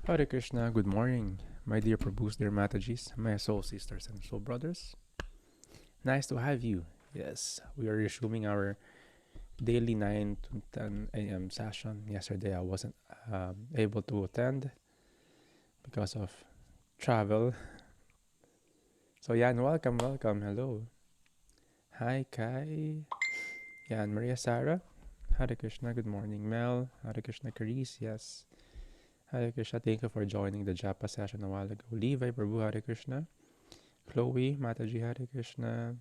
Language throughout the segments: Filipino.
Hare Krishna, good morning, my dear Prabhus, dear Matajis, my soul sisters and soul brothers. Nice to have you. Yes, we are resuming our daily 9 to 10 a.m. session. Yesterday I wasn't able to attend because of travel. So, Yan, welcome. Hello. Hi, Kai. Yan, Maria Sarah. Hare Krishna, good morning, Mel. Hare Krishna, Caris. Yes. Hare Krishna, thank you for joining the Japa session a while ago. Levi, Prabhu, Hare Krishna. Chloe, Mataji, Hare Krishna.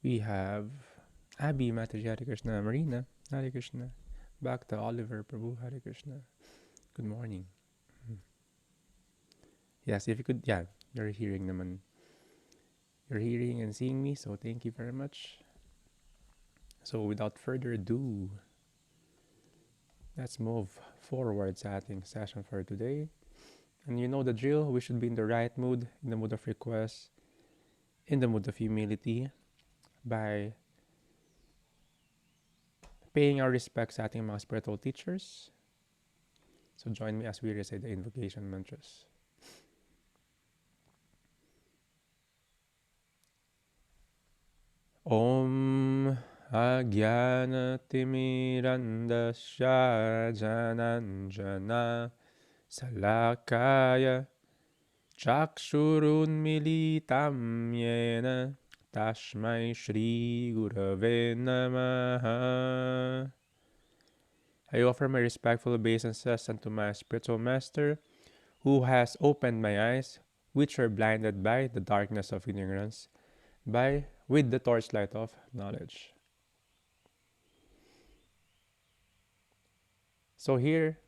We have Abby, Mataji, Hare Krishna. Marina, Hare Krishna. Back to Oliver, Prabhu, Hare Krishna. Good morning. Yes, if you could, yeah, you're hearing naman. You're hearing and seeing me, so thank you very much. So without further ado, let's move forward sa ating session for today. And you know the drill, we should be in the right mood, in the mood of request, in the mood of humility, by paying our respects sa ating mga spiritual teachers. So join me as we recite the invocation mantras. Om Agyanatimirandasya Jananjana Salakaya Chakshurunmilitam Yena Tashmai Shri Gurave Namaha. I offer my respectful obeisances unto my spiritual master, who has opened my eyes, which were blinded by the darkness of ignorance, with the torchlight of knowledge. So here,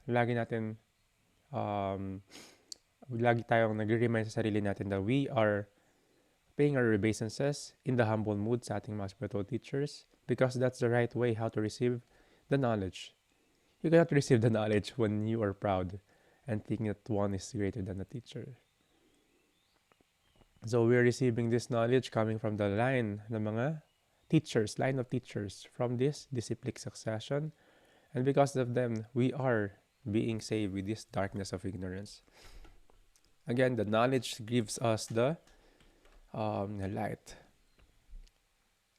lagi tayong nagre-remind sa sarili natin that we are paying our obeisances in the humble mood sa ating mga spiritual teachers, because that's the right way how to receive the knowledge. You cannot receive the knowledge when you are proud and think that one is greater than the teacher. So we're receiving this knowledge coming from the line of teachers from this disciplic succession. And because of them, we are being saved with this darkness of ignorance. Again, the knowledge gives us the light.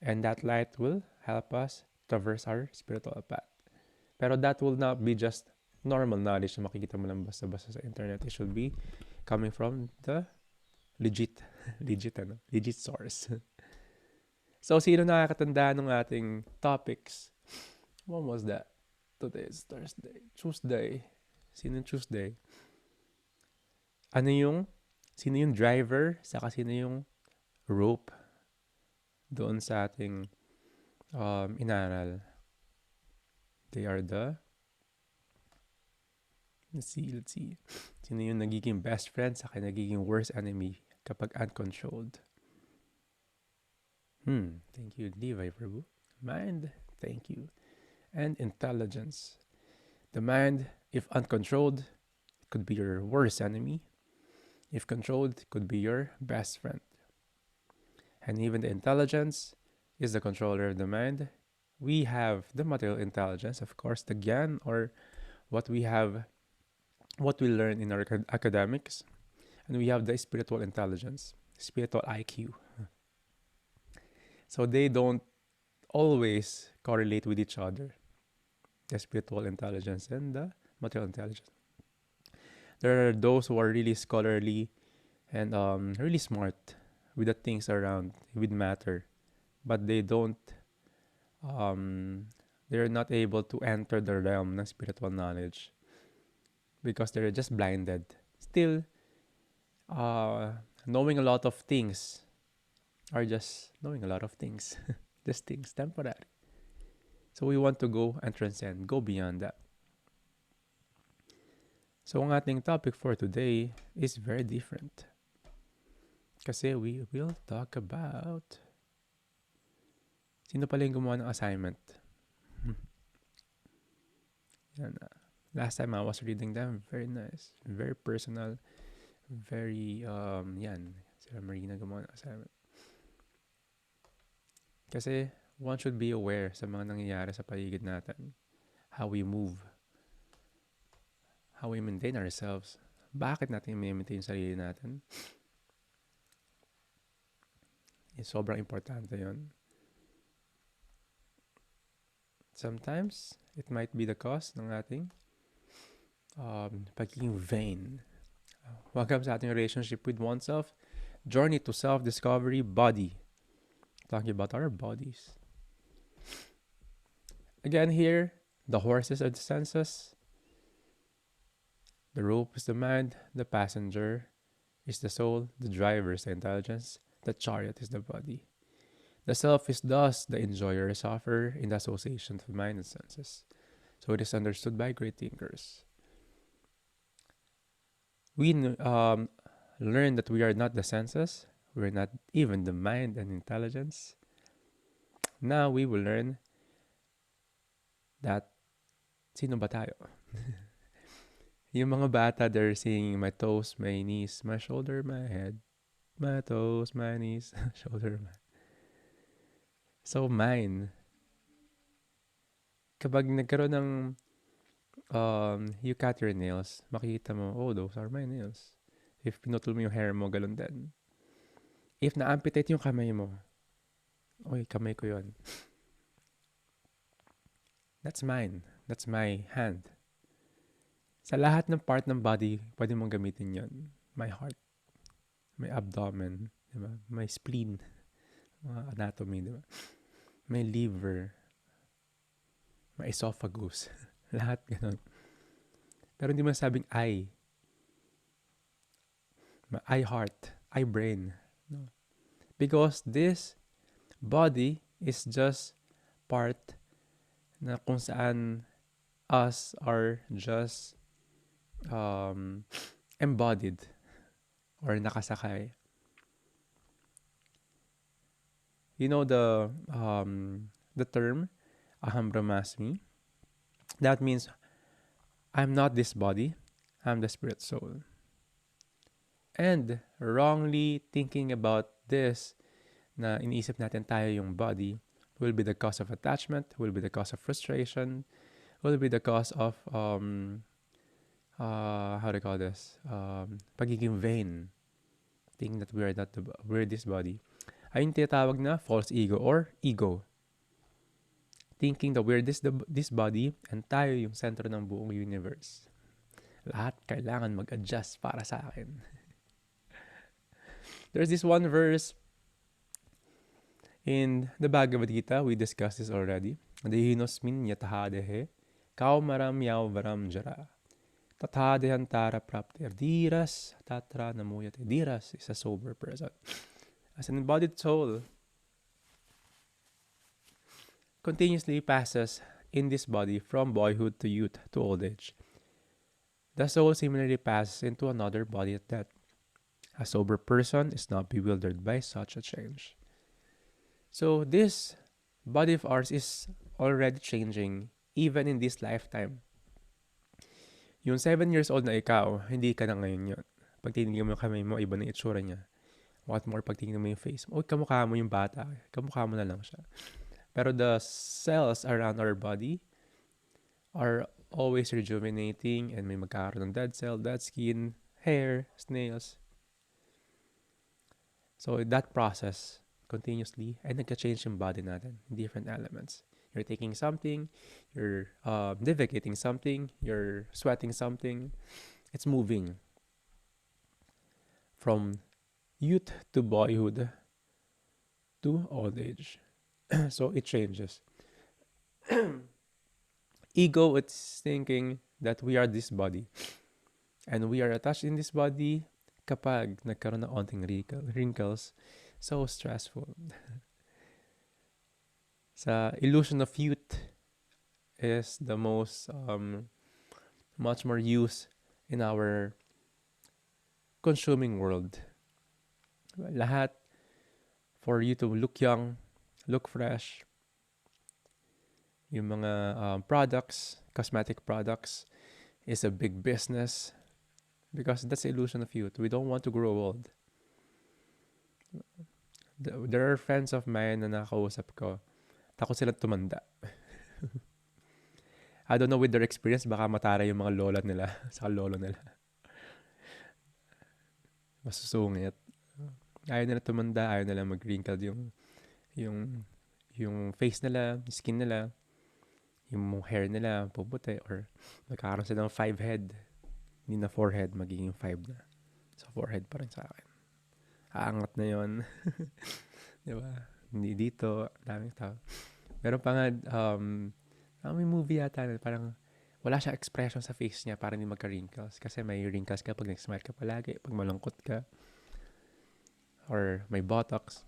And that light will help us traverse our spiritual path. Pero that will not be just normal knowledge na makikita mo lang basta-basta sa internet. It should be coming from the legit source. So, sino nakakatanda ng ating topics? When was that? Today is Thursday. Tuesday. Sino yung Tuesday? Sino yung driver, saka sino yung rope doon sa ating inaral? They are let's see. Sino yung nagiging best friend, saka nagiging worst enemy kapag uncontrolled? Thank you, Levi Prabhu. Mind, thank you. And intelligence. The mind, if uncontrolled, could be your worst enemy. If controlled, could be your best friend. And even the intelligence is the controller of the mind. We have the material intelligence, of course, the gyan, or what we learn in our academics. And we have the spiritual intelligence, spiritual IQ. So they don't always correlate with each other, the spiritual intelligence and the material intelligence. There are those who are really scholarly and really smart with the things around, with matter, but they're not able to enter the realm ng spiritual knowledge because they're just blinded. Still, knowing a lot of things are just knowing a lot of things. Just things, temporary. So we want to go and transcend, go beyond that. So ang ating topic for today is very different. Kasi we will talk about sino pala yung gumawa ng assignment. Yan. Last time I was reading them, very nice, very personal, very, yan, sila Marina gumawa ng assignment. Kasi one should be aware sa mga nangyayari sa paligid natin. How we move. how we maintain ourselves. Bakit natin i-maintain yung sarili natin? Sobrang importante yun. Sometimes, it might be the cause ng ating pagiging vain. Welcome sa ating relationship with oneself. Journey to self-discovery, body. Talking about our bodies. Again here, the horses are the senses. The rope is the mind. The passenger is the soul. The driver is the intelligence. The chariot is the body. The self is thus the enjoyer or sufferer in the association of mind and senses. So it is understood by great thinkers. We learn that we are not the senses. We are not even the mind and intelligence. Now we will learn that sino ba tayo? Yung mga bata, they're singing my toes, my knees, my shoulder, my head. My toes, my knees, shoulder, my... So, mine. Kapag nagkaroon ng you cut your nails, makikita mo, oh, those are my nails. If pinutol mo yung hair mo, galon din. If na-amputate yung kamay mo, oy, kamay ko yun. That's mine. That's my hand. Sa lahat ng part ng body, pwede mong gamitin yun. My heart, my abdomen, diba? My spleen, mga anatomy, diba? My liver, my esophagus, lahat ganun. Pero hindi mo sabing I. My I heart, I brain. No? Because this body is just part na kung saan us are just embodied or nakasakay. You know the term aham brahmasmi? That means I'm not this body, I'm the spirit soul. And wrongly thinking about this, na iniisip natin tayo yung body, will be the cause of attachment, will be the cause of frustration, will be the cause of how do you call this? Pagiging vain. Thinking that we're this body. Ayun tinatawag na false ego or ego. Thinking that we're this body and tayo yung sentro ng buong universe. Lahat kailangan mag-adjust para sa akin. There's this one verse in the Bhagavad Gita, we discussed this already. Dehinosmin yatahadehe, kaumaram varam jara. Tathadehantara praptir. Dhiras tatra namuyate. Dhiras is a sober person. As an embodied soul, continuously passes in this body from boyhood to youth to old age. The soul similarly passes into another body at death. A sober person is not bewildered by such a change. So this body of ours is already changing even in this lifetime. Yung 7 years old na ikaw, hindi ka na ngayon yun. Pag tinignan mo yung kamay mo, iba na itsura niya. What more pag tingnan mo yung face mo, kamukha mo yung bata. Kamukha mo na lang siya. Pero the cells around our body are always rejuvenating and may magkakaroon ng dead cell, dead skin, hair, nails. So that process continuously and nagka-change yung body natin in different elements. You're taking something, you're defecating something, you're sweating something. It's moving from youth to boyhood to old age. So it changes. Ego, it's thinking that we are this body. And we are attached in this body kapag nagkaroon ng onting wrinkles. So stressful. Sa illusion of youth is the most much more used in our consuming world. Lahat for you to look young, look fresh. Yung mga products, cosmetic products, is a big business because that's the illusion of youth. We don't want to grow old. There are friends of mine na nakausap ko. Takot silang tumanda. I don't know with their experience, baka matara yung mga lola nila sa lolo nila. Masusungit. Ayaw nila tumanda, ayaw nila mag-wrinkled yung, yung face nila, yung skin nila, yung hair nila, puputi, or nagkakaroon sila ng 5 head. Hindi na 4 head, magiging 5 na. So, 4 head pa rin sa akin. Aangat na yon. Di ba? Hindi dito, daming tao. Meron pa nga, may movie yata na parang wala siya expression sa face niya para hindi magka-wrinkles. Kasi may wrinkles ka pag nag-smile ka palagi, pag malungkot ka, or may botox.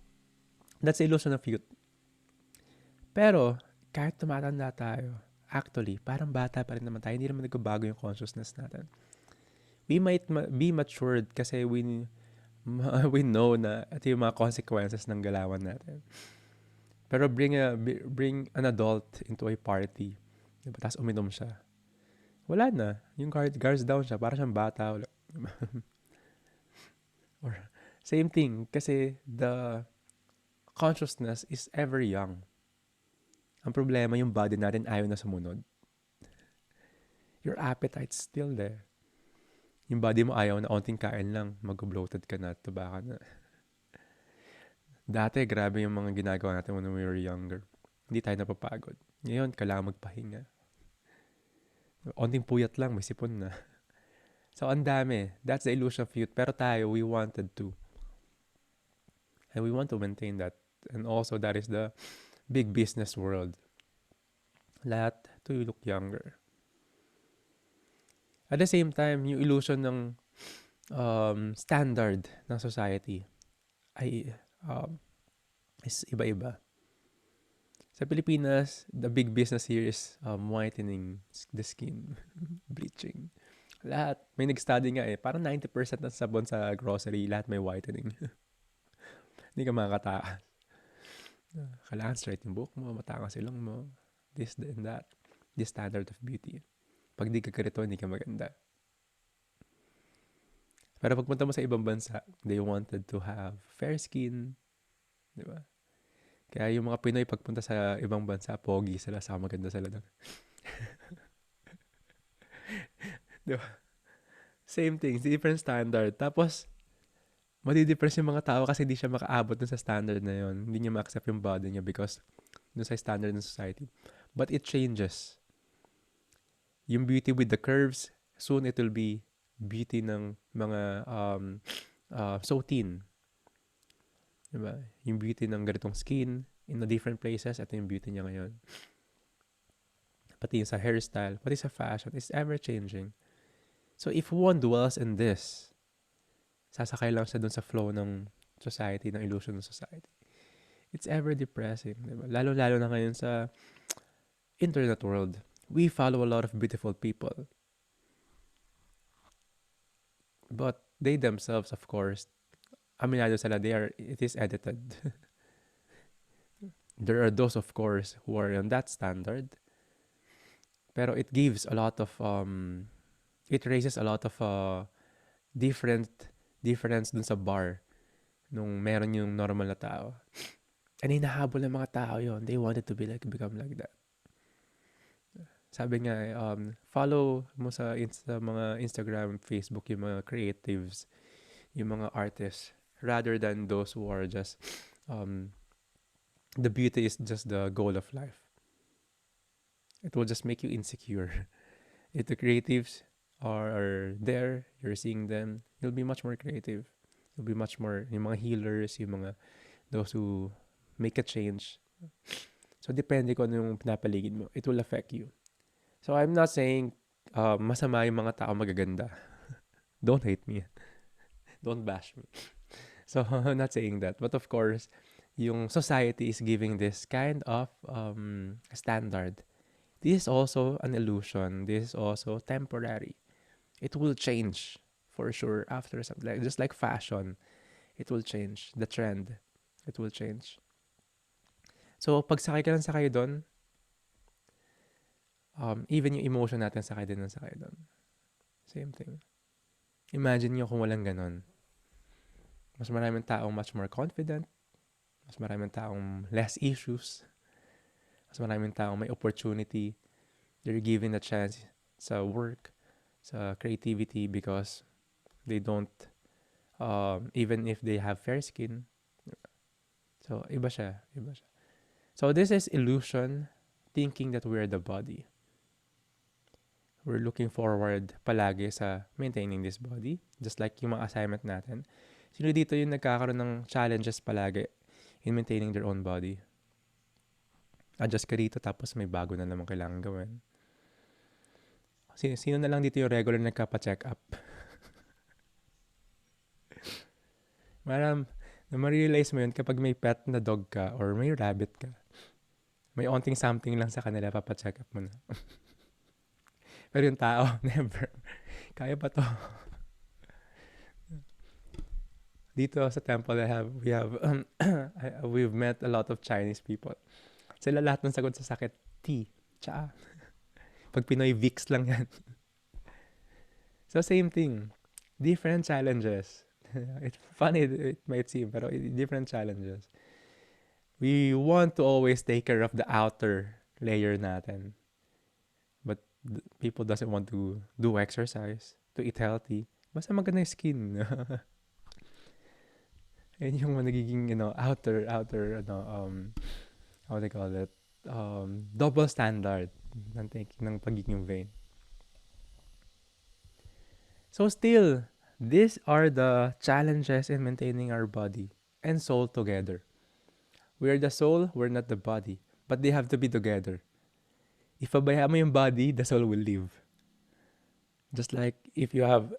That's the illusion of youth. Pero, kahit tumatanda tayo, actually, parang bata pa rin naman tayo. Hindi naman nagbabago yung consciousness natin. We might be matured kasi we know na ito yung mga consequences ng galawan natin. Pero bring an adult into a party, diba? Tapos uminom siya. Wala na. Yung guards down siya. Para siyang bata. Or, same thing. Kasi the consciousness is ever young. Ang problema, yung body natin ayaw na sumunod. Your appetite's still there. Yung body mo ayaw na onting kain lang. Mag-bloated ka na. Tuba ka na. Dati, grabe yung mga ginagawa natin when we were younger. Hindi tayo napapagod. Ngayon, kailangan magpahinga. Onting puyat lang, may sipon na. So, ang dami. That's the illusion of youth. Pero tayo, we wanted to. And we want to maintain that. And also, that is the big business world. Lahat to look younger. At the same time, yung illusion ng standard ng society ay is iba-iba. Sa Pilipinas, the big business here is whitening the skin, bleaching. Lahat. May nag-study nga parang 90% ng sabon sa grocery, lahat may whitening. Hindi ka makakataas. Kailangan straight yung buhok mo, matangas ilong mo, this and that. This standard of beauty. Pag di ka ganito, hindi ka maganda. Pero pagpunta mo sa ibang bansa, they wanted to have fair skin. Di ba? Kaya yung mga Pinoy pagpunta sa ibang bansa, pogi sila, saka maganda sila doon. Di ba? Same thing, different standard. Tapos, madidepress yung mga tao kasi hindi siya makaabot dun sa standard na yun. Hindi niya ma-accept yung body niya because dun sa standard ng society. But it changes. Yung beauty with the curves, soon it will be beauty ng mga so teen. Diba? Yung beauty ng ganitong skin in the different places, ito yung beauty niya ngayon. Pati yung sa hairstyle, pati sa fashion, it's ever changing. So if one dwells in this, sasakay lang siya dun sa flow ng society, ng illusion ng society. It's ever depressing. Diba? Lalo-lalo na ngayon sa internet world. We follow a lot of beautiful people. But they themselves, of course, aminado sila, it is edited. There are those, of course, who are on that standard. Pero it gives a lot of, it raises a lot of difference dun sa bar nung meron yung normal na tao. And hinahabol ng mga tao yon. They wanted to become like that. Sabi nga, follow mo sa mga Instagram, Facebook, yung mga creatives, yung mga artists, rather than those who are just, the beauty is just the goal of life. It will just make you insecure. If the creatives are there, you're seeing them, you'll be much more creative. You'll be much more, yung mga healers, yung mga, those who make a change. So, depende kung ano yung pinapaligid mo. It will affect you. So, I'm not saying masama yung mga tao magaganda. Don't hate me. Don't bash me. So, I'm not saying that. But of course, yung society is giving this kind of standard. This is also an illusion. This is also temporary. It will change for sure after something. Just like fashion, it will change. The trend, it will change. So, pag sakay ka lang sakay doon, even yung emotion natin sakay din ng sakay doon. Same thing. Imagine nyo kung walang ganon. Mas maraming taong much more confident. Mas maraming taong less issues. Mas maraming taong may opportunity They're given a chance sa work, sa creativity because they don't, even if they have fair skin. So, iba siya, iba siya. So, this is illusion, thinking that we're the body. We're looking forward palagi sa maintaining this body. Just like yung mga assignment natin. Sino dito yung nagkakaroon ng challenges palagi in maintaining their own body? Adjust ka dito tapos may bago na naman kailangan gawin. Sino na lang dito yung regular nagkapa-check up? Maram, na ma-realize mo yun kapag may pet na dog ka or may rabbit ka. May onting something lang sa kanila, papacheck up mo na. Pero yung tao, never. Kaya pa to. Dito sa temple, we've met a lot of Chinese people. Sila lahat ng sagot sa sakit, tea, tsaa. Pag Pinoy, Vicks lang yan. So same thing. Different challenges. It's funny, it might seem, pero different challenges. We want to always take care of the outer layer natin. But people doesn't want to do exercise, to eat healthy. Basta maganda yung skin. And yung nagiging, outer, how they call it, double standard ng pagiging vain. So still, these are the challenges in maintaining our body and soul together. We are the soul, we're not the body. But they have to be together. If pabayaan mo yung body, the soul will leave. Just like if you have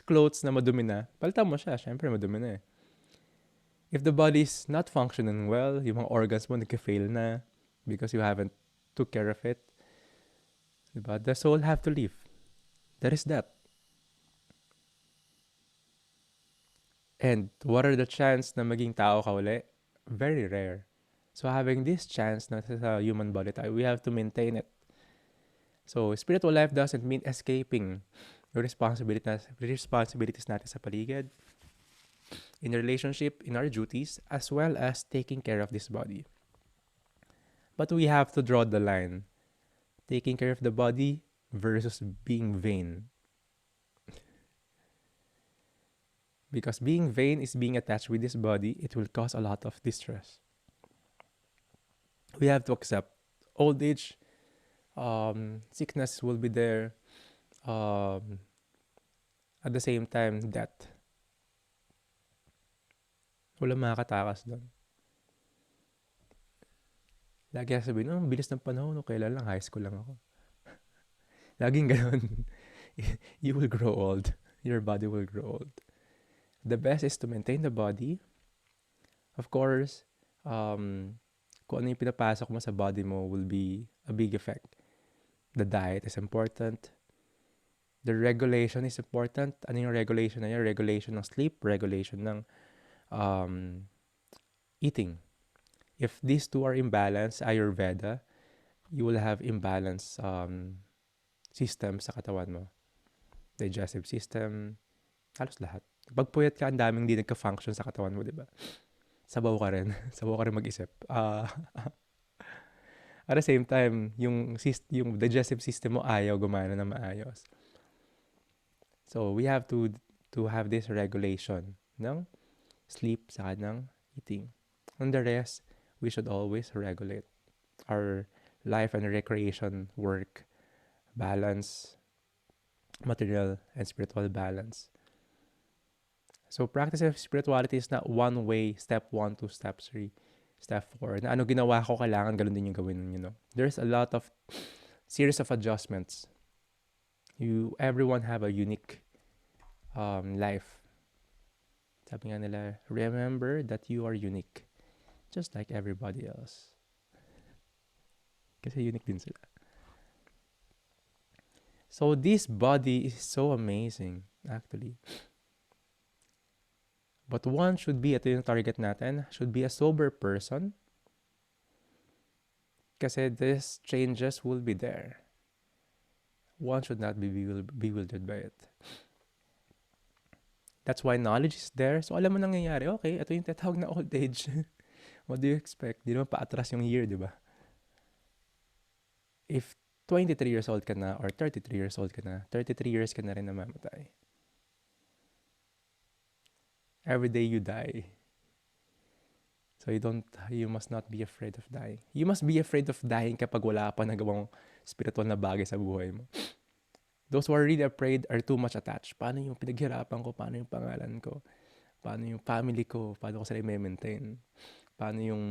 clothes na madumi na, palitan mo siya, syempre madumi na eh. If the body is not functioning well, yung mga organs mo nagka-fail na because you haven't took care of it, diba? The soul have to leave. There is that. And what are the chance na maging tao ka uli? Very rare. So having this chance na sa human body tayo, we have to maintain it. So spiritual life doesn't mean escaping your responsibilities natin sa paligid, in a relationship, in our duties, as well as taking care of this body. But we have to draw the line. Taking care of the body versus being vain. Because being vain is being attached with this body, it will cause a lot of distress. We have to accept old age, sickness will be there, at the same time, death. Walang makakatakas doon. Lagi sabihin, bilis ng panahon, kailan lang, high school lang ako. Laging ganun. You will grow old. Your body will grow old. The best is to maintain the body. Of course, kung ano yung pinapasok mo sa body mo will be a big effect. The diet is important. The regulation is important. Ano yung regulation na yun? Regulation ng sleep, regulation ng eating. If these two are imbalanced, Ayurveda, you will have imbalance system sa katawan mo. Digestive system, halos lahat. Pag puyat ka, ang daming di nagka-function sa katawan mo, di ba? Sabaw ka rin. Sabaw ka rin mag-isip. At the same time, yung digestive system mo ayaw gumana na maayos. So, we have to have this regulation ng sleep saka ng eating. And the rest, we should always regulate our life and recreation, work, balance, material and spiritual balance. So, practice of spirituality is not one way, step 1 to step 3, step 4. Na ano ginawa ko, kailangan ganun din yung gawin, There's a lot of series of adjustments. Everyone have a unique life. Sabi nga nila, remember that you are unique. Just like everybody else. Kasi unique din sila. So, this body is so amazing, actually. But one should be, ito yung target natin, should be a sober person. Kasi these changes will be there. One should not be bewildered by it. That's why knowledge is there. So, alam mo nangyayari, okay, ito yung tatawag na old age. What do you expect? Di naman paatras yung year, di ba? If 23 years old ka na or 33 years old ka na, 33 years ka na rin namamatay. Every day you die. So you must not be afraid of dying. You must be afraid of dying kapag wala pa nagawang spiritual na bagay sa buhay mo. Those who are really afraid are too much attached. Paano yung pinaghirapan ko? Paano yung pangalan ko? Paano yung family ko? Paano ko sila i-maintain? Paano yung,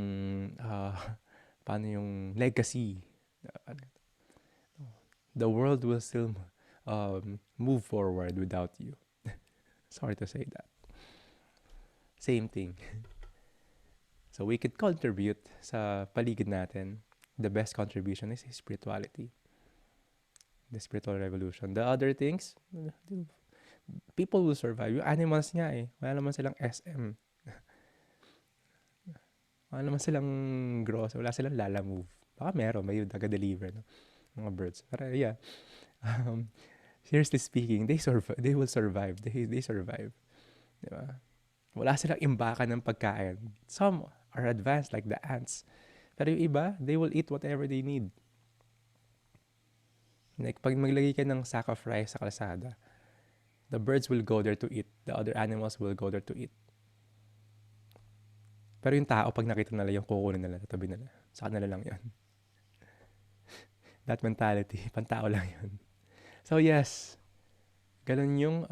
paano yung legacy? The world will still move forward without you. Sorry to say that. Same thing. So we could contribute sa paligid natin. The best contribution is spirituality. The spiritual revolution. The other things, people will survive. Yung animals nga eh. Wala naman silang SM. Wala naman silang gross. Wala silang lala move. Baka meron. May daga-deliver. No? Mga birds. Pero yeah. Seriously speaking, they will survive. They survive. Diba? Wala silang imbakan ng pagkain. Some are advanced like the ants. Pero yung iba, they will eat whatever they need. Like, pag maglagay ka ng sack of rice sa kalsada, the birds will go there to eat. The other animals will go there to eat. Pero yung tao, pag nakita nila yung kukunin nila, tatabi nila. Sa kanila lang yun. That mentality, pantao lang yun. So yes, ganun yung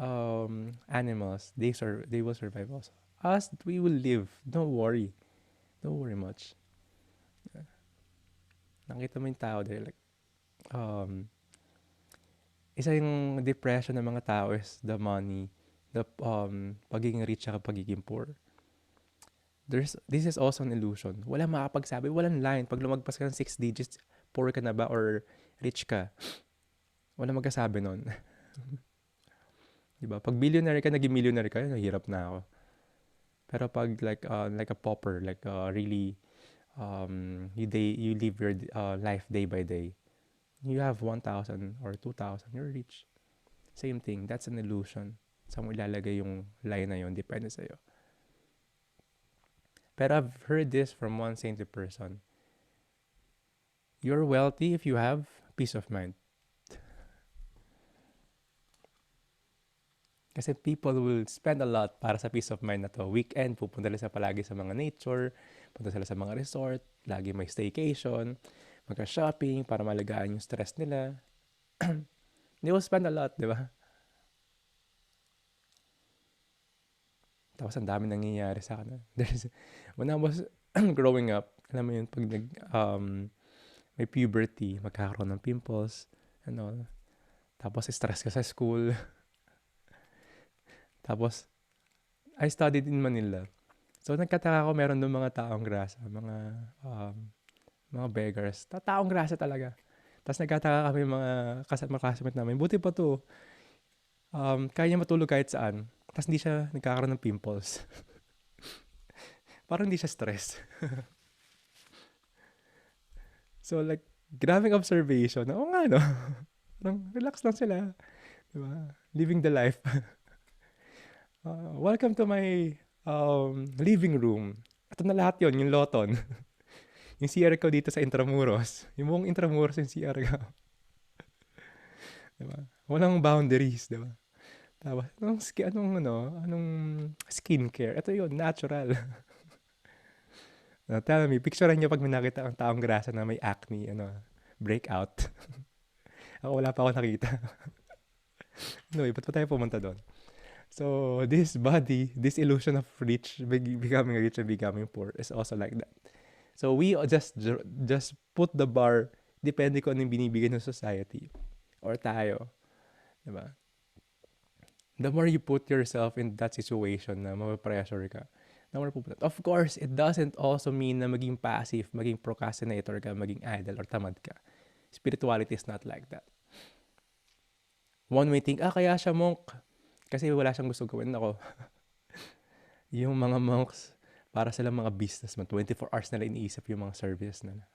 animals, they will survive also. Us, we will live. Don't worry. Don't worry much. Nakita mo yung tao there, like, isa yung depression ng mga tao is the money, the pagiging rich at pagiging poor. This is also an illusion. Wala makapagsabi, walang line. Pag lumagpas ka ng 6 digits, poor ka na ba or rich ka? Wala magkasabi nun. Diba? Pag billionaire ka, naging millionaire ka, nahirap na ako. Pero pag like a pauper, like really you live your life day by day. You have 1,000 or 2,000, you're rich. Same thing, that's an illusion. Saan mo ilalagay yung line na yun, depende sa'yo. Pero I've heard this from one saintly person. You're wealthy if you have peace of mind. Kasi people will spend a lot para sa peace of mind na to. Weekend, pupunta sila palagi sa mga nature, punta sila sa mga resort, lagi may staycation, magka-shopping para malagaan yung stress nila. They will spend a lot, di ba? Tapos ang dami nangyayari sa akin. When I was growing up, alam mo yun, pag may puberty, magkakaroon ng pimples, and all. Tapos stress ka sa school. Tapos, I studied in Manila. So, nagkataka ko meron doon mga taong grasa, mga beggars. Taong grasa talaga. Tapos nagkataka kami mga classmate namin. Buti pa to. Kaya niya matulog kahit saan. Tapos hindi siya nagkakaroon ng pimples. Parang hindi siya stress. So, like, grabing observation. Oo nga, no? Parang relax lang sila. Diba? Living the life. Welcome to my living room. Ito na lahat yon, yung Loton. Yung CR ko dito sa Intramuros. Yung buong Intramuros yung CR ko. Diba? Walang boundaries, diba? Tapos, anong skincare? Ito yun, natural. Now, tell me, picturean niyo pag may nakita ang taong grasa na may acne, breakout. Ako wala pa ako nakita. Anyway, ba't pa tayo pumunta doon? So, this body, this illusion of becoming rich and becoming poor is also like that. So, we just put the bar, depende kung anong binibigay ng society or tayo. Diba? The more you put yourself in that situation na mapapressure ka, the more pupunta. Of course, it doesn't also mean na maging passive, maging procrastinator ka, maging idle or tamad ka. Spirituality is not like that. One may think, kaya siya monk. Kasi wala siyang gusto gawin. Ako, yung mga monks, para silang mga businessman, 24 hours nila iniisip yung mga services nila.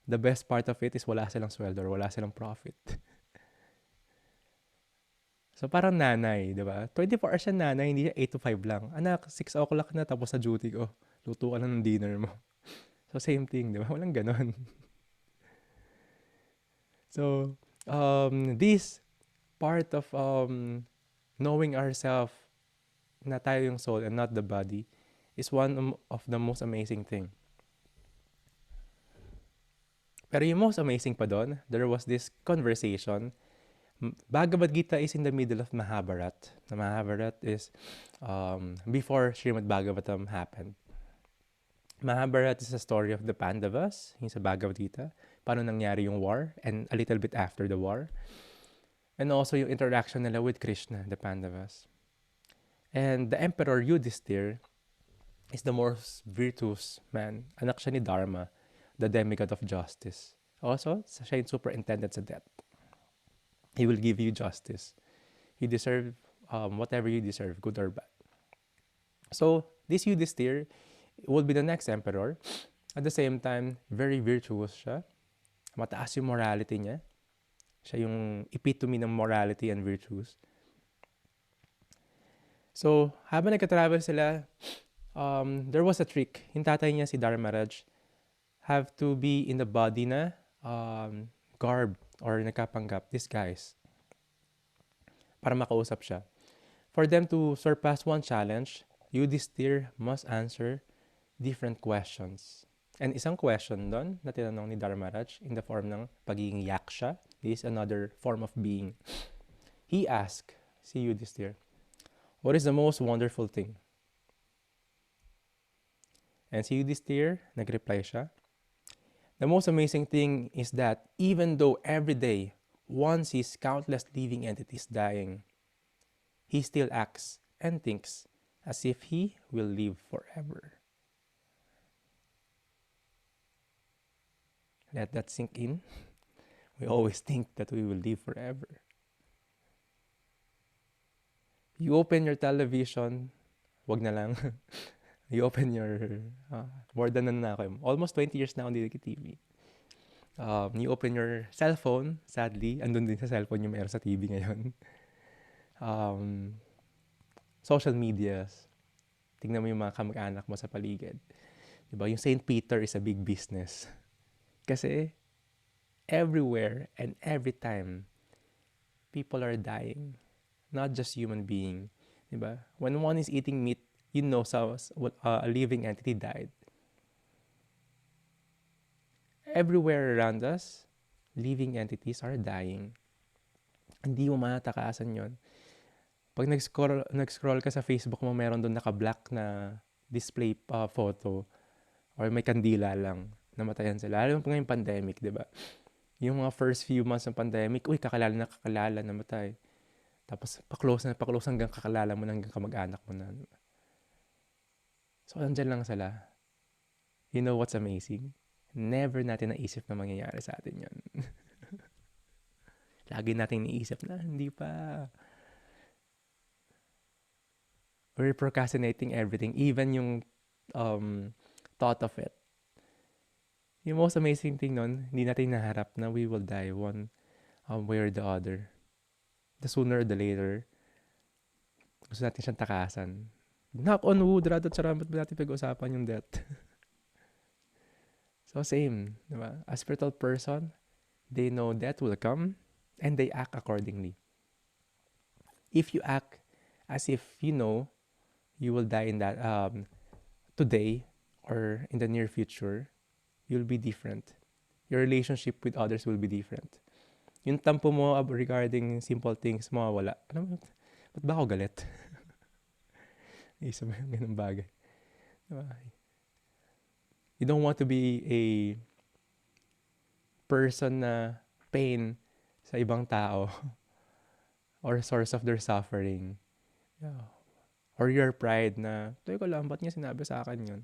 The best part of it is wala silang sweldo or wala silang profit. So, parang nanay, di ba? 24 hours siya nanay, hindi siya 8 to 5 lang. Anak, 6 o'clock na tapos sa duty ko. Luto ka na ng dinner mo. So, same thing, di ba? Walang ganon. So, this part of knowing ourselves na tayo yung soul and not the body is one of the most amazing thing. Pero yung most amazing pa doon, there was this conversation. Bhagavad Gita is in the middle of Mahabharat. The Mahabharat is before Srimad Bhagavatam happened. Mahabharat is a story of the Pandavas, yung sa Bhagavad Gita, paano nangyari yung war, and a little bit after the war. And also yung interaction nila with Krishna, the Pandavas. And the Emperor Yudhishthir is the most virtuous man. Anak siya ni Dharma, the demigod of justice. Also, siya yung superintendent sa death. He will give you justice. You deserve whatever you deserve, good or bad. So, this Yudhishthir will be the next emperor. At the same time, very virtuous siya. Mataas yung morality niya. Siya yung epitome ng morality and virtues. So, habang nagka-travel sila, there was a trick. Yung tatay niya, si Dharmaraj, have to be in the body na garb or nagkapanggap, disguise, para makausap siya. For them to surpass one challenge, Yudhishthir must answer different questions. And isang question doon na tinanong ni Dharmaraj in the form ng pagiging yaksha, is another form of being. He asked si Yudhishthir, what is the most wonderful thing? And si Yudhishthir, nag-reply siya, the most amazing thing is that even though every day one sees countless living entities dying, he still acts and thinks as if he will live forever. Let that sink in. We always think that we will live forever. You open your television, wag na lang. You open your, more than na ako, almost 20 years na ako hindi nag-TV. You open your cellphone, sadly, andun din sa cellphone yung meron sa TV ngayon. Social medias, tingnan mo yung mga kamag-anak mo sa paligid. Diba? Yung St. Peter is a big business. Kasi, everywhere and every time, people are dying. Not just human being. Diba? When one is eating meat, you know a living entity died. Everywhere around us, living entities are dying. Hindi mo matatakasan yon. Pag nag-scroll ka sa Facebook mo, meron doon naka-black na display photo or may kandila lang, namatayan sila. Alam mo pa ngayong pandemic, di ba? Yung mga first few months ng pandemic, kakilala, namatay. Tapos pa-close hanggang kakilala mo na, hanggang kamag-anak mo na. Diba? So, andyan lang sila. You know what's amazing? Never natin naisip na mangyayari sa atin yun. Lagi natin naisip na, hindi pa. We're procrastinating everything, even yung thought of it. Yung most amazing thing nun, hindi natin naharap na we will die one way or the other. The sooner or the later, gusto natin siyang takasan. Knock on wood, rather salamat ba natin pag-usapan yung death? So same, diba? A spiritual person, they know death will come and they act accordingly. If you act as if you know you will die in that today or in the near future, you'll be different. Your relationship with others will be different. Yung tampo mo regarding simple things, mawawala. Alam mo, ba't ba ako galit? Isa mo yung ganun bagay. Diba? You don't want to be a person na pain sa ibang tao or source of their suffering. Yeah. Or your pride na, teka lang, ba't niya sinabi sa akin yun?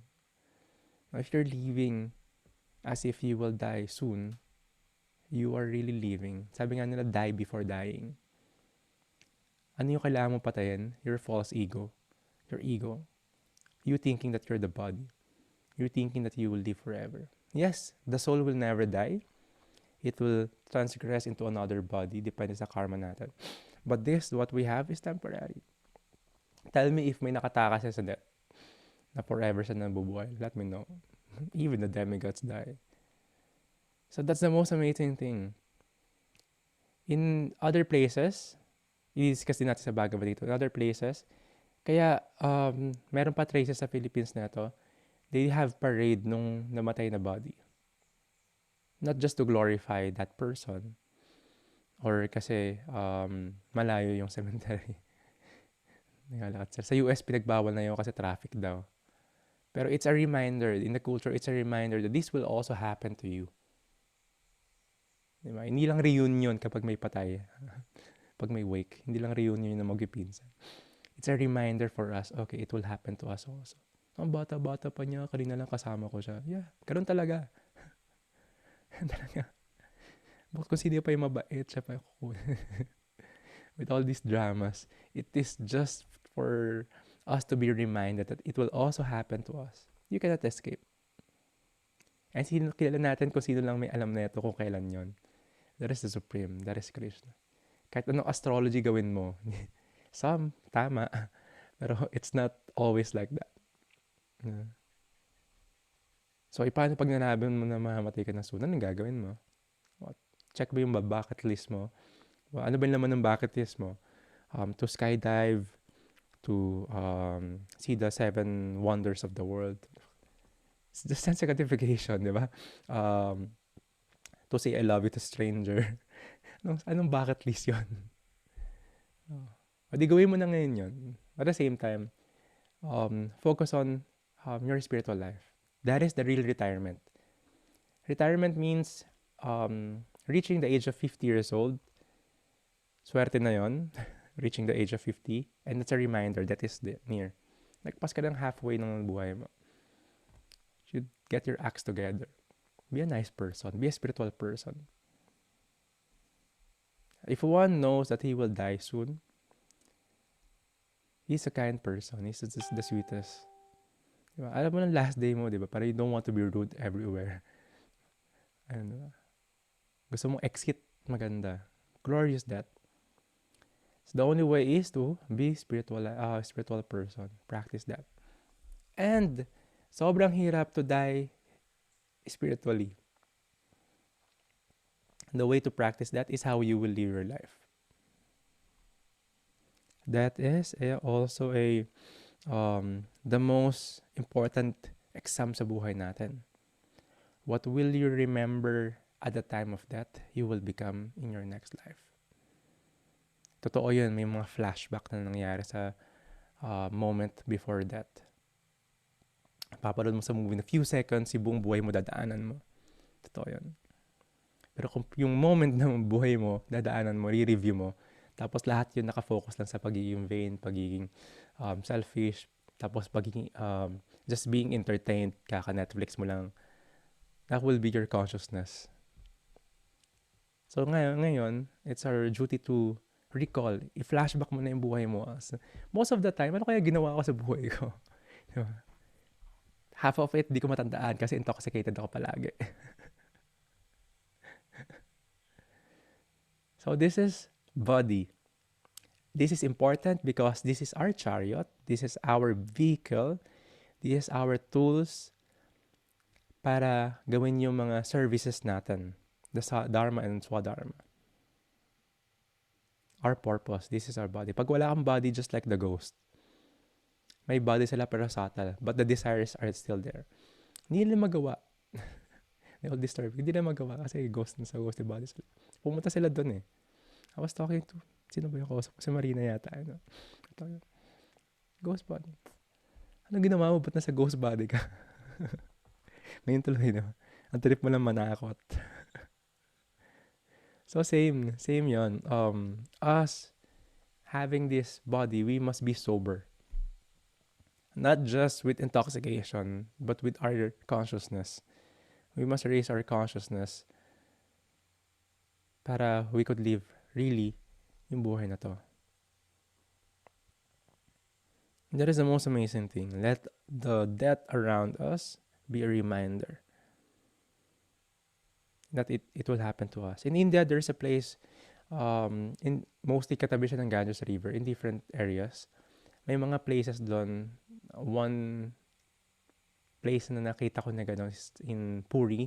If you're living as if you will die soon, you are really living. Sabi nga nila, die before dying. Ano yung kailangan mo patayin? Your false ego. Your ego. You thinking that you're the body. You're thinking that you will live forever. Yes, the soul will never die. It will transgress into another body, depende sa karma natin. But this, what we have, is temporary. Tell me if may nakatakas sa death na forever siya nabubuhay. Let me know. Even the demigods die. So that's the most amazing thing. In other places, i-discuss din natin sa Bhagavad Gita, in other places, kaya meron pa traces sa Philippines na to, they have parade nung namatay na body. Not just to glorify that person, or kasi malayo yung cemetery. Sa US, pinagbawal na yun kasi traffic daw. Pero it's a reminder, in the culture, it's a reminder that this will also happen to you. Diba? Hindi lang reunion kapag may patay. Pag may wake, hindi lang reunion na magpipinsan. It's a reminder for us, okay, it will happen to us also. Ang bata-bata pa niya, kanina lang kasama ko siya. Yeah, ganun talaga. Talaga. Bakit kung sino pa yung mabait, siya pa yung with all these dramas, it is just for us to be reminded that it will also happen to us. You cannot escape. And kilala natin kung sino lang may alam na ito kung kailan yon. That is the Supreme. That is Krishna. Kahit anong astrology gawin mo, some, tama, pero it's not always like that. So, paano pag nanabi mo na mamamatay ka na soon? Anong gagawin mo? Check ba yung bucket list mo? Ano ba yung laman ng bucket list mo? To skydive, to see the 7 wonders of the world. It's the sense of gratification, di ba? To say I love you to stranger. Anong bucket list yun? Di gawin mo na ngayon yun. At the same time, focus on your spiritual life. That is the real retirement. Retirement means reaching the age of 50 years old. Swerte na yon. Reaching the age of 50. And it's a reminder that is near. Nagpas ka lang halfway ng buhay mo. You should get your acts together. Be a nice person. Be a spiritual person. If one knows that he will die soon, he's a kind person. He's the sweetest. Diba? Alam mo ng last day mo, diba? Para you don't want to be rude everywhere. Ano, gusto mong exit maganda. Glorious death. So the only way is to be spiritual person. Practice that. And sobrang hirap to die spiritually. The way to practice that is how you will live your life. That is also the most important exam sa buhay natin. What will you remember at the time of death, you will become in your next life. Totoo yun, may mga flashback na nangyari sa moment before death. Papanood mo sa movie na few seconds, yung buong buhay mo dadaanan mo. Totoo yun. Pero kung yung moment ng buhay mo, dadaanan mo, re-review mo, tapos lahat yun nakafocus lang sa pagiging vain, pagiging selfish, tapos pagiging just being entertained, kaka-Netflix mo lang, that will be your consciousness. So ngayon, it's our duty to recall, i-flashback mo na yung buhay mo. Most of the time, ano kaya ginawa ko sa buhay ko? Diba? Half of it, di ko matandaan kasi intoxicated ako palagi. So this is body. This is important because this is our chariot. This is our vehicle. This is our tools para gawin yung mga services natin. The Dharma and Swadharma. Our purpose. This is our body. Pag wala kang body, just like the ghost. May body sila pero subtle, but the desires are still there. Hindi nila magawa. They all disturb. Hindi nila magawa kasi ghost na sa ghosty body sila. Pumunta sila dun eh. I was talking to, sino ba yung kausap ko? Si Marina yata. Ano? Ghost body. Ano ginawa mo? Ba't nasa ghost body ka? Ngayon tuloy, no? Ang trip mo lang manakot. So same yon. Us having this body, we must be sober. Not just with intoxication, but with our consciousness. We must raise our consciousness para we could live really yung buhay na to. And that is the most amazing thing. Let the death around us be a reminder that it will happen to us. In India, there's a place, in mostly katabi siya ng Ganges River, in different areas. May mga places doon. One place na nakita ko na gano'n is in Puri,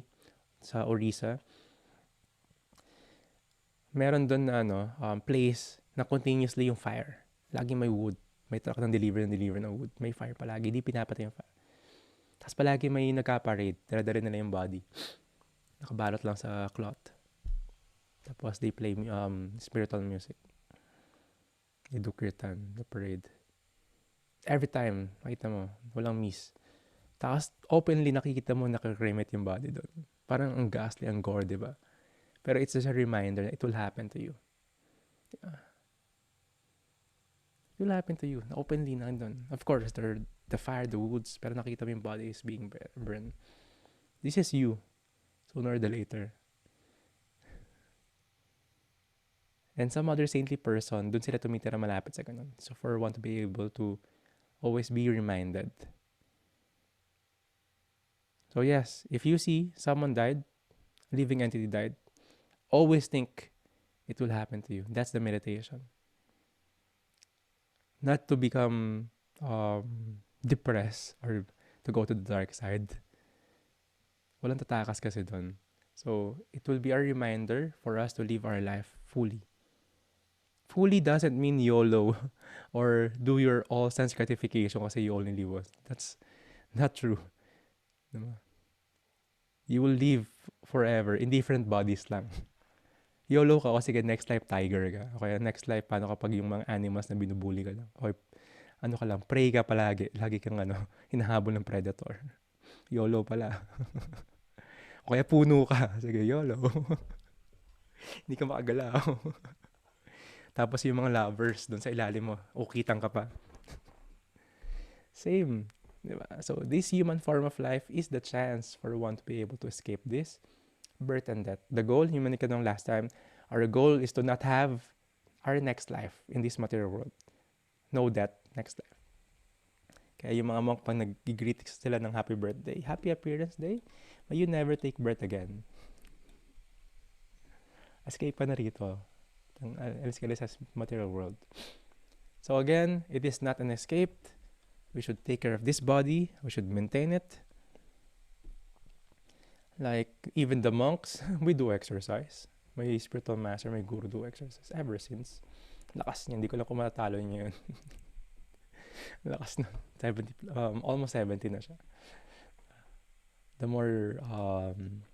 sa Orissa. meron doon na place na continuously yung fire. Lagi may wood. May truck ng deliver ng wood. May fire palagi. Di pinapatay yung fire. Tapos palagi may nagka-parade. Dala-dala nila yung body. Nakabalot lang sa cloth. Tapos they play spiritual music. They do kirtan, the parade. Every time, makita mo, walang miss. Tapos openly nakikita mo nakakremate yung body doon. Parang ang ghastly, ang gore, di ba? Pero it's just a reminder that it will happen to you. Yeah. It will happen to you. Openly na doon. Of course, the fire, the woods, pero nakita mo yung body is being burned. This is you. Sooner or later. And some other saintly person, dun sila tumitira malapit sa ganun. So for one to be able to always be reminded. So yes, if you see someone died, living entity died, always think it will happen to you. That's the meditation. Not to become depressed or to go to the dark side. Walang tatakas kasi dun. So it will be a reminder for us to live our life fully. Fully doesn't mean YOLO or do your all sense gratification kasi you only live once. That's not true. Diba? You will live forever in different bodies lang. YOLO ka kasi next life tiger ka. O kaya next life paano kapag yung mga animals na binubuli ka lang. O ano ka lang, prey ka palagi. Lagi kang hinahabol ng predator. YOLO pala. O kaya puno ka. Sige, YOLO. Hindi ka makagalaw. Tapos yung mga lovers doon sa ilalim mo, kitang ka pa. Same. Diba? So this human form of life is the chance for one to be able to escape this birth and death. The goal, human ka nung last time, our goal is to not have our next life in this material world. No death, next life. Kaya yung mga monk pang nag-greet sila ng happy birthday, happy appearance day, may you never take birth again. Escape pa na rito. Alis ka sa material world. So again, it is not an escape. We should take care of this body. We should maintain it. Like even the monks, we do exercise. May spiritual master, may guru do exercise ever since. Lakas niya, hindi ko lang kung matatalo niya yun. Lakas na. 70, almost 70 na siya. The more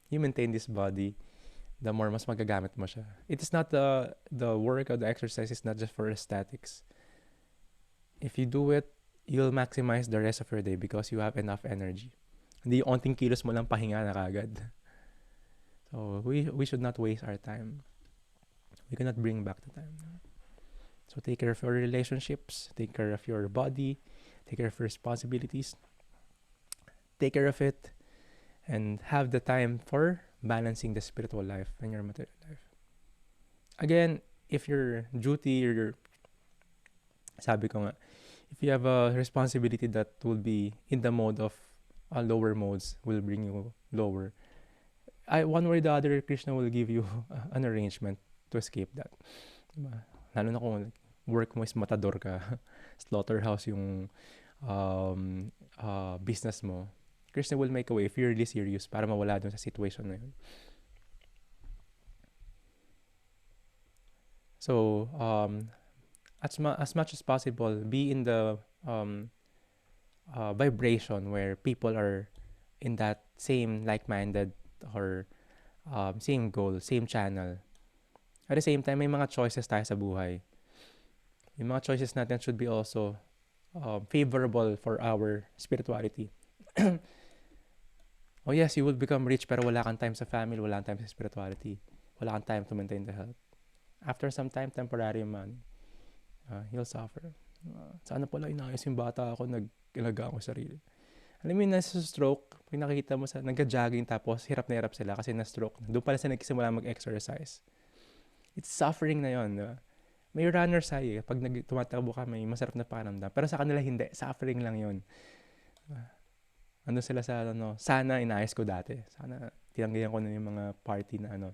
you maintain this body, the more mas magagamit mo siya. It is not the work of the exercise is not just for aesthetics. If you do it, you'll maximize the rest of your day because you have enough energy. Hindi yung onting kilos mo lang pahinga na kagad. So we should not waste our time. We cannot bring back the time. So take care of your relationships, take care of your body, take care of your responsibilities. Take care of it and have the time for balancing the spiritual life and your material life. Again, if your duty or your, sabi ko nga, if you have a responsibility that will be in the mode of lower modes, will bring you lower. One way or the other, Krishna will give you an arrangement to escape that. Diba? Lalo na kung work mo is matador ka, slaughterhouse yung business mo, Krishna will make a way if you're really serious para mawala dun sa situation na yun. So, as much as possible, be in the vibration where people are in that same like-minded or same goal, same channel. At the same time, may mga choices tayo sa buhay. Yung mga choices natin should be also favorable for our spirituality. Oh yes, you will become rich pero wala kang time sa family, wala kang time sa spirituality. Wala kang time to maintain the health. After some time, temporary man, you'll suffer. Sana pala inayos yung bata ako, nag-ilaga ako sarili. Alam mo yun, nasa stroke, pag nakikita mo sa nagja-jogging tapos hirap na hirap sila kasi na-stroke. Doon pala sila nagsimula mag-exercise. It's suffering na yun. Diba? May runners high. Pag tumatakbo ka, may masarap na pakiramdam. Pero sa kanila hindi. Suffering lang yun. Ano sila sa sana inayos ko dati. Sana tinanggihan ko na yung mga party na na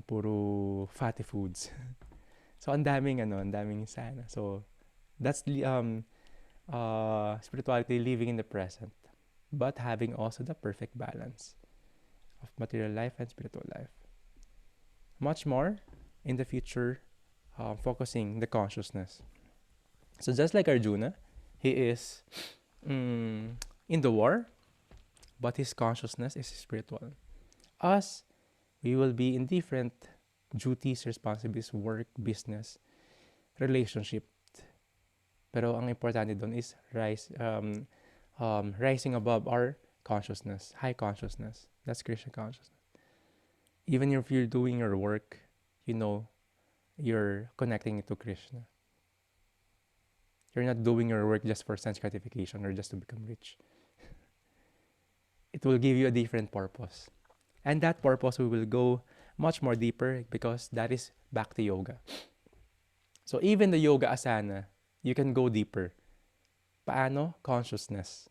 puro fatty foods. So ang daming sana. So that's the spirituality, living in the present, but having also the perfect balance of material life and spiritual life. Much more, in the future, focusing the consciousness. So just like Arjuna, he is in the war, but his consciousness is spiritual. Us, we will be in different duties, responsibilities, work, business, relationship. Pero ang importante doon is rising above our consciousness, high consciousness. That's Krishna consciousness. Even if you're doing your work, you know, you're connecting it to Krishna. You're not doing your work just for sense gratification or just to become rich. It will give you a different purpose. And that purpose we will go much more deeper because that is Bhakti Yoga. So even the Yoga Asana, you can go deeper. Paano? Consciousness.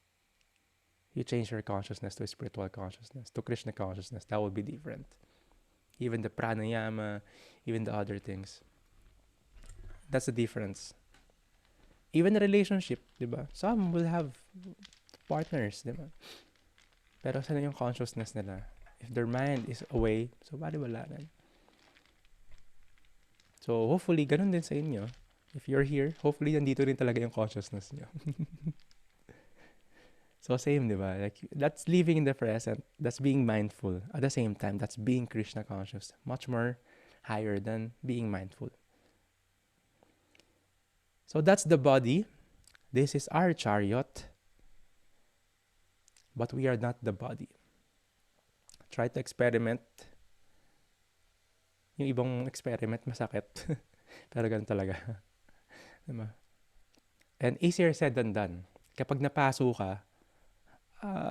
You change your consciousness to spiritual consciousness, to Krishna consciousness. That will be different. Even the pranayama, even the other things. That's the difference. Even the relationship, di ba? Some will have partners, di ba? Pero saan yung consciousness nila? If their mind is away, so bali wala rin. So hopefully, ganun din sa inyo. If you're here, hopefully nandito rin talaga yung consciousness nyo. So same, di ba? Like, that's living in the present. That's being mindful. At the same time, that's being Krishna conscious. Much more higher than being mindful. So that's the body. This is our chariot. But we are not the body. Try to experiment. Yung ibang experiment, masakit. Pero ganun talaga. Diba? And easier said than done. Kapag napaso ka,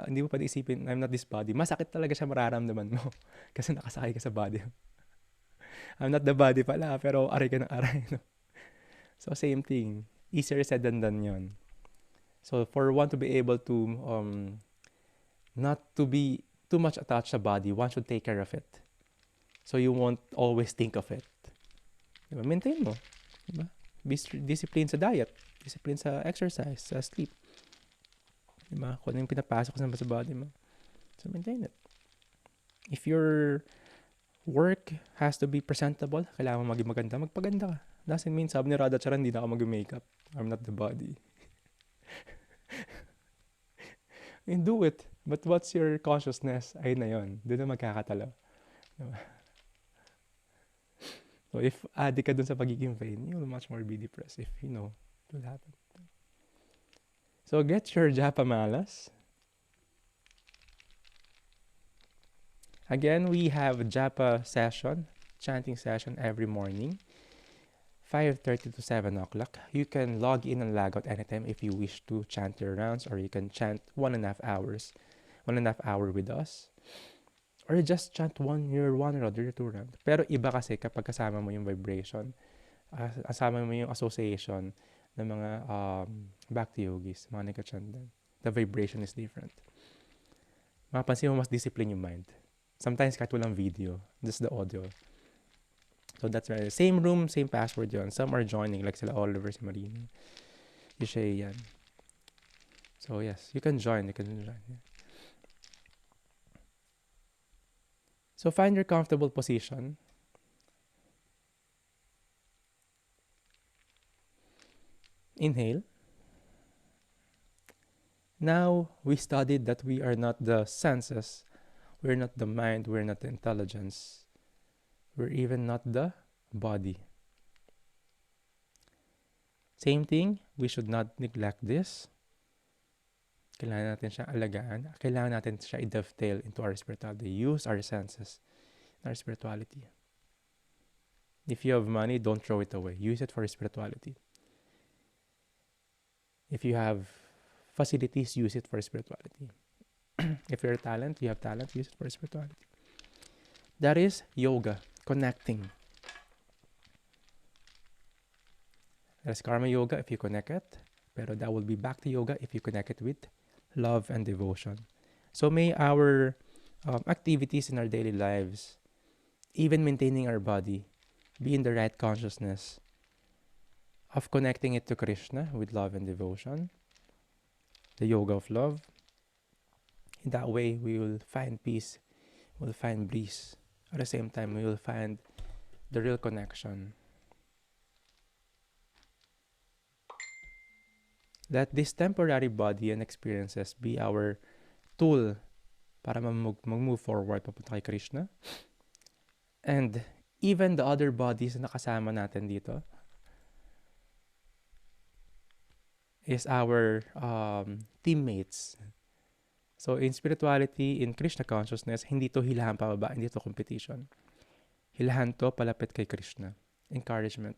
hindi mo pa isipin, I'm not this body. Masakit talaga siya mararamdaman mo. Kasi nakasakay ka sa body. I'm not the body pala, pero aray ka ng aray. No? So same thing. Easier said than done yun. So for one to be able to not to be too much attached sa body, one should take care of it. So you won't always think of it. Diba? Maintain mo. Diba? Be discipline sa diet. Discipline sa exercise, sa sleep. Diba? Kung ano yung pinapasok sa body mo. So maintain it. If your work has to be presentable, kailangan mo maging maganda, magpaganda ka. Doesn't mean sabi ni Radha Charan, hindi na ako mag-makeup. I'm not the body. And do it. But what's your consciousness? Ayun na yun. Doon na magkakatalo. Diba? So if addict ka dun sa pagiging vain, you'll much more be depressed if you know it will happen. So get your japa malas. Again, we have japa session, chanting session every morning, 5:30 to 7 o'clock. You can log in and log out anytime if you wish to chant your rounds, or you can chant 1.5 hours, 1.5 hour with us. Or just chant your one round or your two round. Pero iba kasi kapag kasama mo yung vibration, kasama mo yung association ng mga Bhakti Yogis, mga nagka-chant. The vibration is different. Mapapansin mo mas discipline yung mind. Sometimes kahit walang video, just the audio. So that's right. Same room, same password yun. Some are joining, like sila Oliver, si Marina. Yushay yan. So yes, you can join. Yeah. So find your comfortable position. Inhale. Now we studied that we are not the senses, we're not the mind, we're not the intelligence, we're even not the body. Same thing, we should not neglect this. Kailangan natin siyang alagaan. Kailangan natin siya i-dovetail into our spirituality. Use our senses in our spirituality. If you have money, don't throw it away. Use it for spirituality. If you have facilities, use it for spirituality. If you're you have talent, use it for spirituality. That is yoga, connecting. That's karma yoga if you connect it. Pero that will be bhakti yoga if you connect it with love and devotion. So may our activities in our daily lives, even maintaining our body, be in the right consciousness of connecting it to Krishna with love and devotion, the yoga of love. In that way, we will find peace, we'll find bliss. At the same time, we will find the real connection. Let this temporary body and experiences be our tool para mag-move forward papunta kay Krishna. And even the other bodies na nakasama natin dito is our teammates. So in spirituality, in Krishna consciousness, hindi to hilahan pababa, hindi to competition. Hilahan to palapit kay Krishna. Encouragement.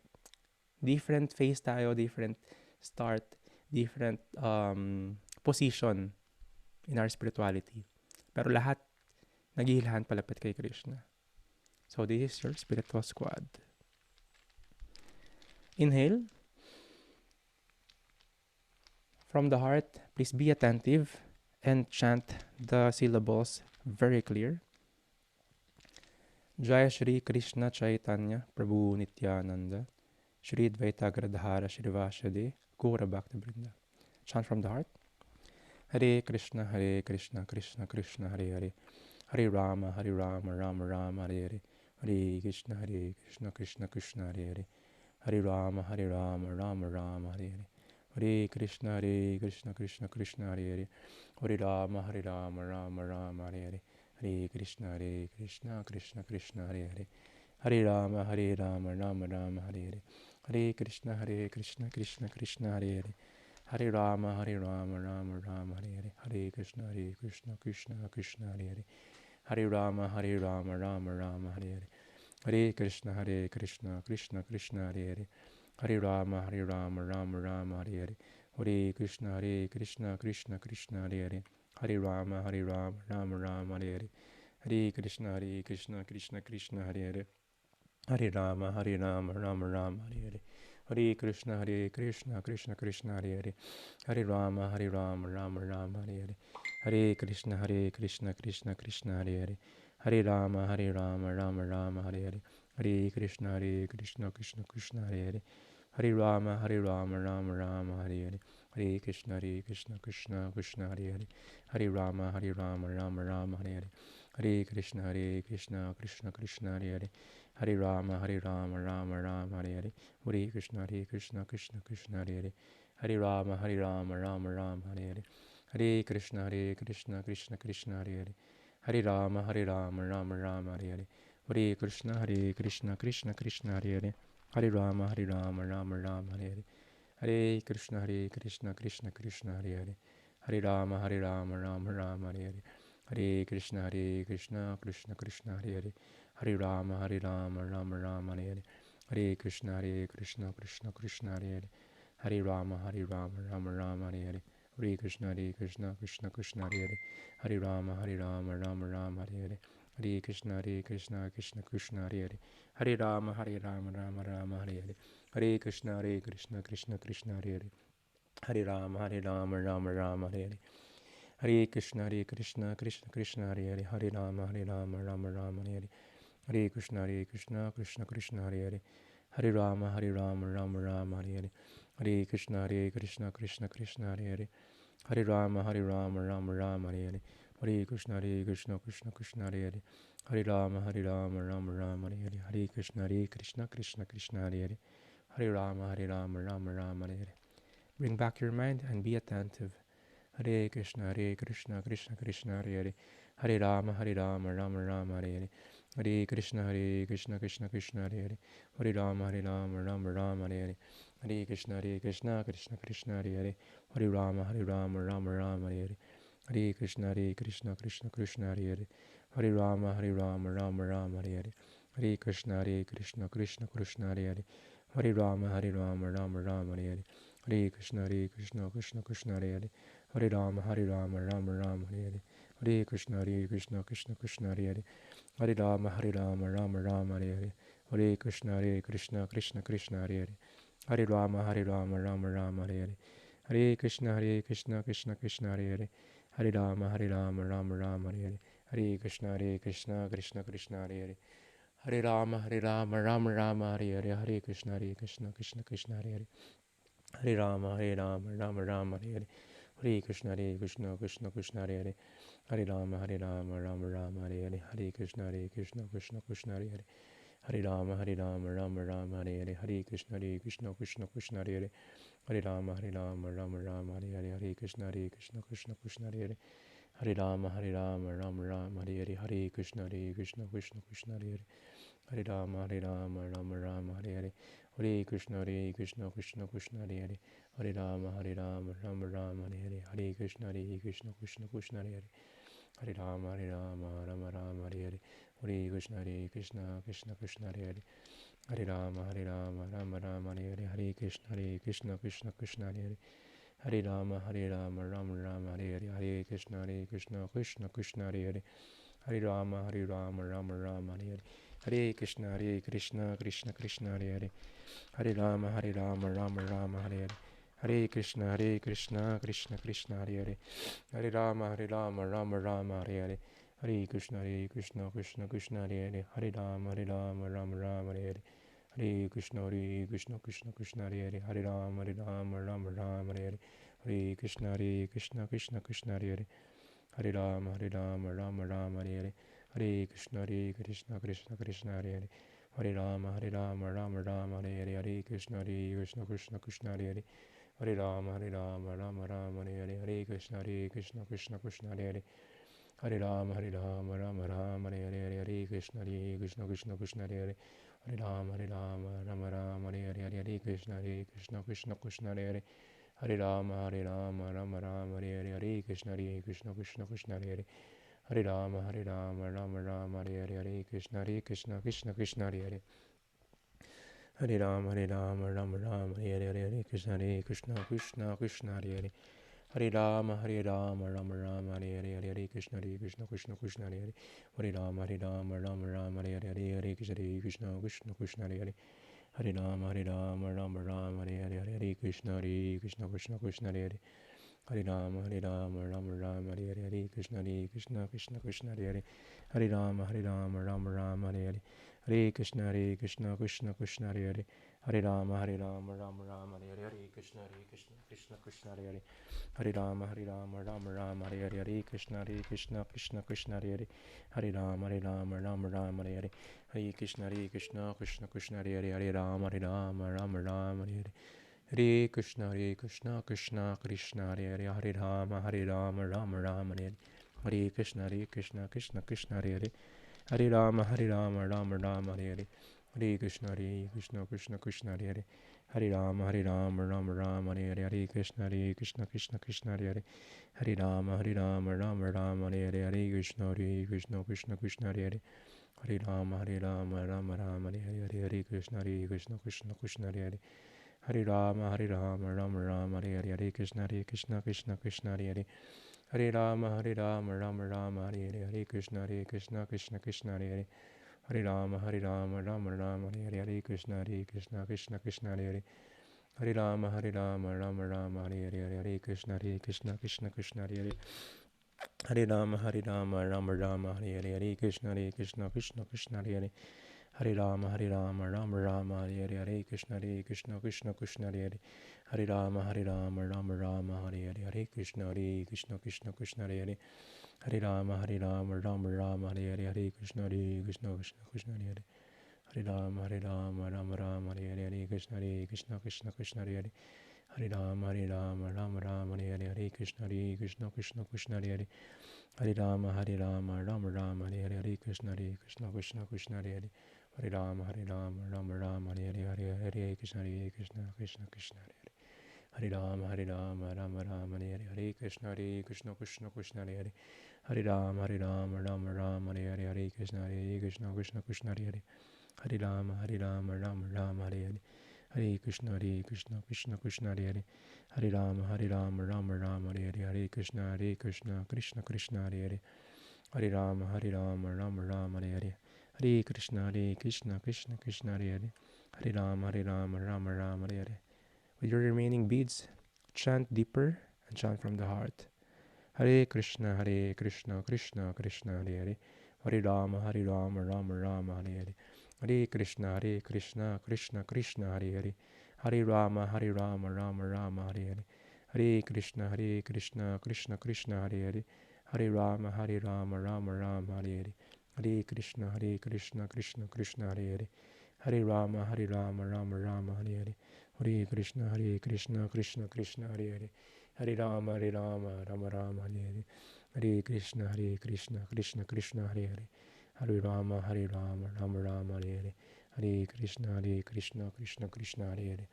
Different phase tayo, different start, different position in our spirituality. Pero lahat naghihilahan palapit kay Krishna. So this is your spiritual squad. Inhale. From the heart, please be attentive and chant the syllables very clear. Jaya Shri Krishna Chaitanya Prabhu Nityananda Shri Dvaita Gradhara Shrivashade Gaura Bhakta Vrinda. Chant from the heart. Hare Krishna Krishna Krishna Hare Hare Hare Rama Rama Rama Hare Hare Hare Krishna Krishna Krishna Hare Hare Hare Rama Rama Rama Hare Hare Hare Krishna Krishna Krishna Hare Hare Hare Rama Rama Rama Hare Hare Hare Krishna Krishna Krishna Hare Hare Hare Rama Rama Rama Hare Hare Hare Krishna Krishna Krishna Hare Hare Hare Rama Rama Rama Hare Hare Hare Krishna Krishna Krishna Hare Hare Hare Rama Rama Rama Hare Hare Hare Krishna Krishna Krishna Hare Hare Hare Rama Rama Rama Hare Hare Hare Krishna Krishna Krishna Hare Hare Hare Rama Rama Rama Hare Hare Hare Krishna Krishna Krishna Hare Hare Hare Rama Rama Rama Hare Hare Hare Krishna Krishna Krishna Hare Hare Hare Rama Rama Rama Hare Hare Hare Krishna Krishna Krishna Hare Hare Hare Rama Rama Rama Hare Hare Hare Krishna Krishna Krishna Hare Hare Hare Rama Rama Rama Hare Hare Hare Krishna Krishna Krishna Hare Hare Hare Rama Rama Rama Hare Hare Hare Krishna Krishna Krishna Hare Hare Hare Rama Rama Rama Hare Hare Hare Krishna Krishna Krishna Hare Hare Hare Rama Rama Rama Hare Hare Hare Krishna Krishna Krishna Hare Hare Hare Rama Rama Rama Hare Hare Hare Krishna Krishna Krishna Hare Hare Hare Rama Rama Rama Hare Hare Hare Krishna Krishna Krishna Hare Hare Hare Rama Rama Rama Hare Hare Hare Krishna Krishna Krishna Hare Hare Hare Rama Rama Rama Hare Hare Hare Krishna Krishna Krishna Hare Hare Hare Rama Rama Rama Hare Hare Hare Krishna Krishna Krishna Hare Hare Hare Rama Rama Rama Hare Hare Hare Krishna Krishna Krishna Hare Hare Hare Rama Rama Rama Hare Hare Hare Krishna Krishna Krishna Hare Hare Hare Rama Rama Rama Hare Hare Hare Krishna Krishna Krishna Hare Hare Hare Rama Rama Rama Hare Hare Hare Krishna Krishna Krishna Hare Hare Hare Rama Rama Rama Hare Hare Hare Krishna Krishna Krishna Hare Hare Hare Rama Rama Rama Hare Hare Hare Krishna Krishna Krishna Hare Hare Hare Rama Rama Rama Hare Hare Hare Krishna Krishna Krishna Hare Hare Hare Rama Rama Rama Hare Hare. Bring back your mind and be attentive. Hare Krishna Krishna Krishna Hare Hare Hare Rama Rama Rama Hare Hare Hare Krishna Krishna Krishna Hare Hare Hare Rama Rama Rama Hare Hare Hare Krishna Krishna Krishna Hare Hare Hare Rama Rama Rama Hare Hare Hare Krishna Krishna Krishna Hare Hare Hare Rama Rama Rama Hare Hare Hare Krishna Krishna Krishna Hare Hare Hare Rama Rama Rama Hare Hare Hare Krishna Krishna Krishna Hare Hare Hare Rama Rama Rama Hare Hare Hare Krishna Krishna Krishna Hare Hare Hare Rama Rama Rama Hare Hare Hare Krishna Krishna Krishna Hare Hare Hare Rama Rama Rama Hare Hare Hare Krishna Krishna Krishna Hare Hare Hare Rama Rama Rama Hare Hare Hare Krishna Krishna Krishna Hare Hare Hare Rama Rama Rama Hare Hare Hare Krishna Krishna Krishna Hare Hare Hare Rama Rama Rama Hare Hare Hare Krishna Krishna Krishna Hare Hare Hare Rama Rama Rama Hare Hare Hare Krishna Krishna Krishna Hare Hare Hare Rama Rama Hare Hare, Hare Krishna Krishna Krishna Hare Hare, Hare Rama Rama Rama Hare Hare, Hare Krishna Krishna Krishna Hare Hare, Hare Rama Rama Rama Hare Hare, Hare Krishna Krishna Krishna Hare Hare, Hare Rama Rama Rama Hare Hare, Hare Krishna Krishna Krishna Hare Hare, Hare Rama Rama Rama Hare Hare, Hare Krishna Krishna Krishna Hare Hare, Hare Rama Rama Rama Hare Hare, Hare Krishna Krishna Krishna Hare Hare, Hare Rama Rama Rama Hare Hare, Hare Krishna Krishna Krishna Hare Hare, Hare Rama Rama Rama Hare Hare, Hare Krishna Krishna Krishna Hare Hare, Hare Rama Rama Rama Hare Hare, Hare Krishna Krishna Krishna Hare Hare, Hare Rama Rama Rama Hare Hare, Hare Krishna Krishna Krishna Hare Hare, Hare Rama Rama Rama Hare Hare, Hare Krishna Krishna Krishna Hare Hare, Hare Rama Rama Rama Hare Hare, Hare Krishna Krishna Krishna Hare Hare, Hare Rama Rama Rama Hare Hare, Hare Krishna Krishna Krishna Hare Hare, Hare Rama Rama Rama Hare Hare, Hare Krishna Krishna Krishna Hare Hare, Hare Rama Rama Rama Hare Hare, Hare Krishna Krishna Krishna Hare Hare, Hare Rama Rama Rama Hare Hare, Hare Krishna Krishna Krishna Hare Hare, Hare Rama Rama Rama Hare Hare, Hare Krishna Krishna Krishna Hare Hare, Hare Rama Rama Rama Hare Hare, Hare Krishna Krishna Krishna Hare Hare, Hare Rama Rama Rama Hare Hare, Hare Krishna Krishna Krishna Hare Hare, Hare Rama Rama Hare Hare, Hare Krishna Krishna Krishna Hare Hare, Hare Rama Rama Rama Hare Hare, Hare Krishna Krishna Krishna Hare Hare, Hare Rama Rama Rama Hare Hare, Hare Krishna Krishna Krishna Hare Hare, Hare Rama Rama Rama Hare Hare, Hare Krishna Krishna Krishna Hare Hare, Hare Rama Rama Hare Hare, Hare Krishna Krishna Krishna Hare Hare, Hare Rama Rama Rama Hare Hare, Hare Krishna Krishna Krishna Hare Hare, Hare Rama Rama Rama Hare Hare, Hare Krishna Krishna Krishna Hare Hare, Hare Rama Rama Rama Hare Hare, Hare Krishna Krishna Krishna Hare Hare, Hare Rama Rama Rama Hare Hare, Hare Krishna Krishna Krishna Hare Hare, Hare Rama Rama Rama Hare Hare, Hare Krishna Krishna Krishna Hare Hare, Hare Rama Rama Rama Hare Hare, Hare Krishna Krishna Krishna Hare Hare, Hare Rama Rama Rama Hare Hare, Hare Krishna Krishna Krishna Hare Hare, Hare Rama Rama Rama Hare Hare, Hare Krishna Krishna Krishna Hare Hare, Hare Rama Rama Rama Hare Hare, Hare Krishna Krishna Krishna Hare Hare, Hare Rama Rama Rama Hare Hare, Hare Krishna Krishna Krishna Hare Hare, Hare Rama Rama Rama Hare Hare, Hare Krishna Krishna Krishna Hare Hare, Hare Rama Rama Rama Hare Hare, Hare Krishna Krishna Krishna Hare Hare, Hare Rama Rama Rama Hare Hare, Hare Krishna Krishna Krishna Hare Hare, Hare Rama Rama Rama Hare Hare, Hare Krishna Krishna Krishna Hare Hare, Hare Rama Rama Rama Hare Hare, Hare Krishna Krishna Krishna Hare Hare, Hare Rama Rama Rama Hare Hare, Hare Krishna Krishna Krishna Hare Hare, Hare Rama Rama Rama Hare Hare, Hare Krishna Krishna Krishna Hare Hare, Hare Rama Rama Rama Hare Hare, Hare Krishna Krishna Krishna Hare Hare, Hare Rama Rama Rama Hare Hare, Hare Krishna Krishna Hare Hare, Hare Rama Rama Rama Hare Hare, Hare Krishna Krishna Krishna Hare Hare, Hare Rama Rama Rama Hare Hare, Hare Krishna Krishna Krishna Hare Hare, Hare Rama Rama Rama Hare Hare, Hare Krishna Krishna Krishna Hare Hare, Hare Rama Rama Rama Hare Hare, Hare Krishna Krishna Krishna Hare Hare, Hare Rama Rama Rama Hare Hare, Hare Krishna Krishna Krishna Hare Hare, Hare Rama Rama Rama Hare Hare, Hare Krishna Krishna Krishna Hare Hare, Hare Rama Rama Hare Hare, Hare Krishna Krishna Krishna Hare Hare, Hare Rama Rama Hare Hare, Hare Krishna Krishna Krishna Hare Hare, Hare Rama Rama Hare Hare, Hare Krishna Krishna Krishna Hare Hare, Hare Rama Rama Hare Hare. With your remaining beads, chant deeper and chant from the heart. Hare Krishna Krishna Krishna Hare Hare, Hare Rama Rama Rama Hare Hare, Hare Krishna Krishna Krishna Hare Hare, Hare Rama Rama Rama Hare Hare, Hare Krishna Krishna Krishna Hare Hare, Hare Rama Rama Rama Hare Hare, Hare Krishna, Hare Krishna, Krishna Krishna, Hare Hare. Hare Rama, Hare Rama, Rama Rama, Hare Hare. Hare Krishna, Hare Krishna, Krishna Krishna, Hare Hare. Hare Rama, Hare Rama, Rama Rama, Hare Hare. Hare Krishna, Hare Krishna, Krishna Krishna, Hare Hare. Hare Rama, Hare Rama, Rama Rama, Hare Hare. Hare Krishna, Hare Krishna, Krishna Krishna, Hare Hare.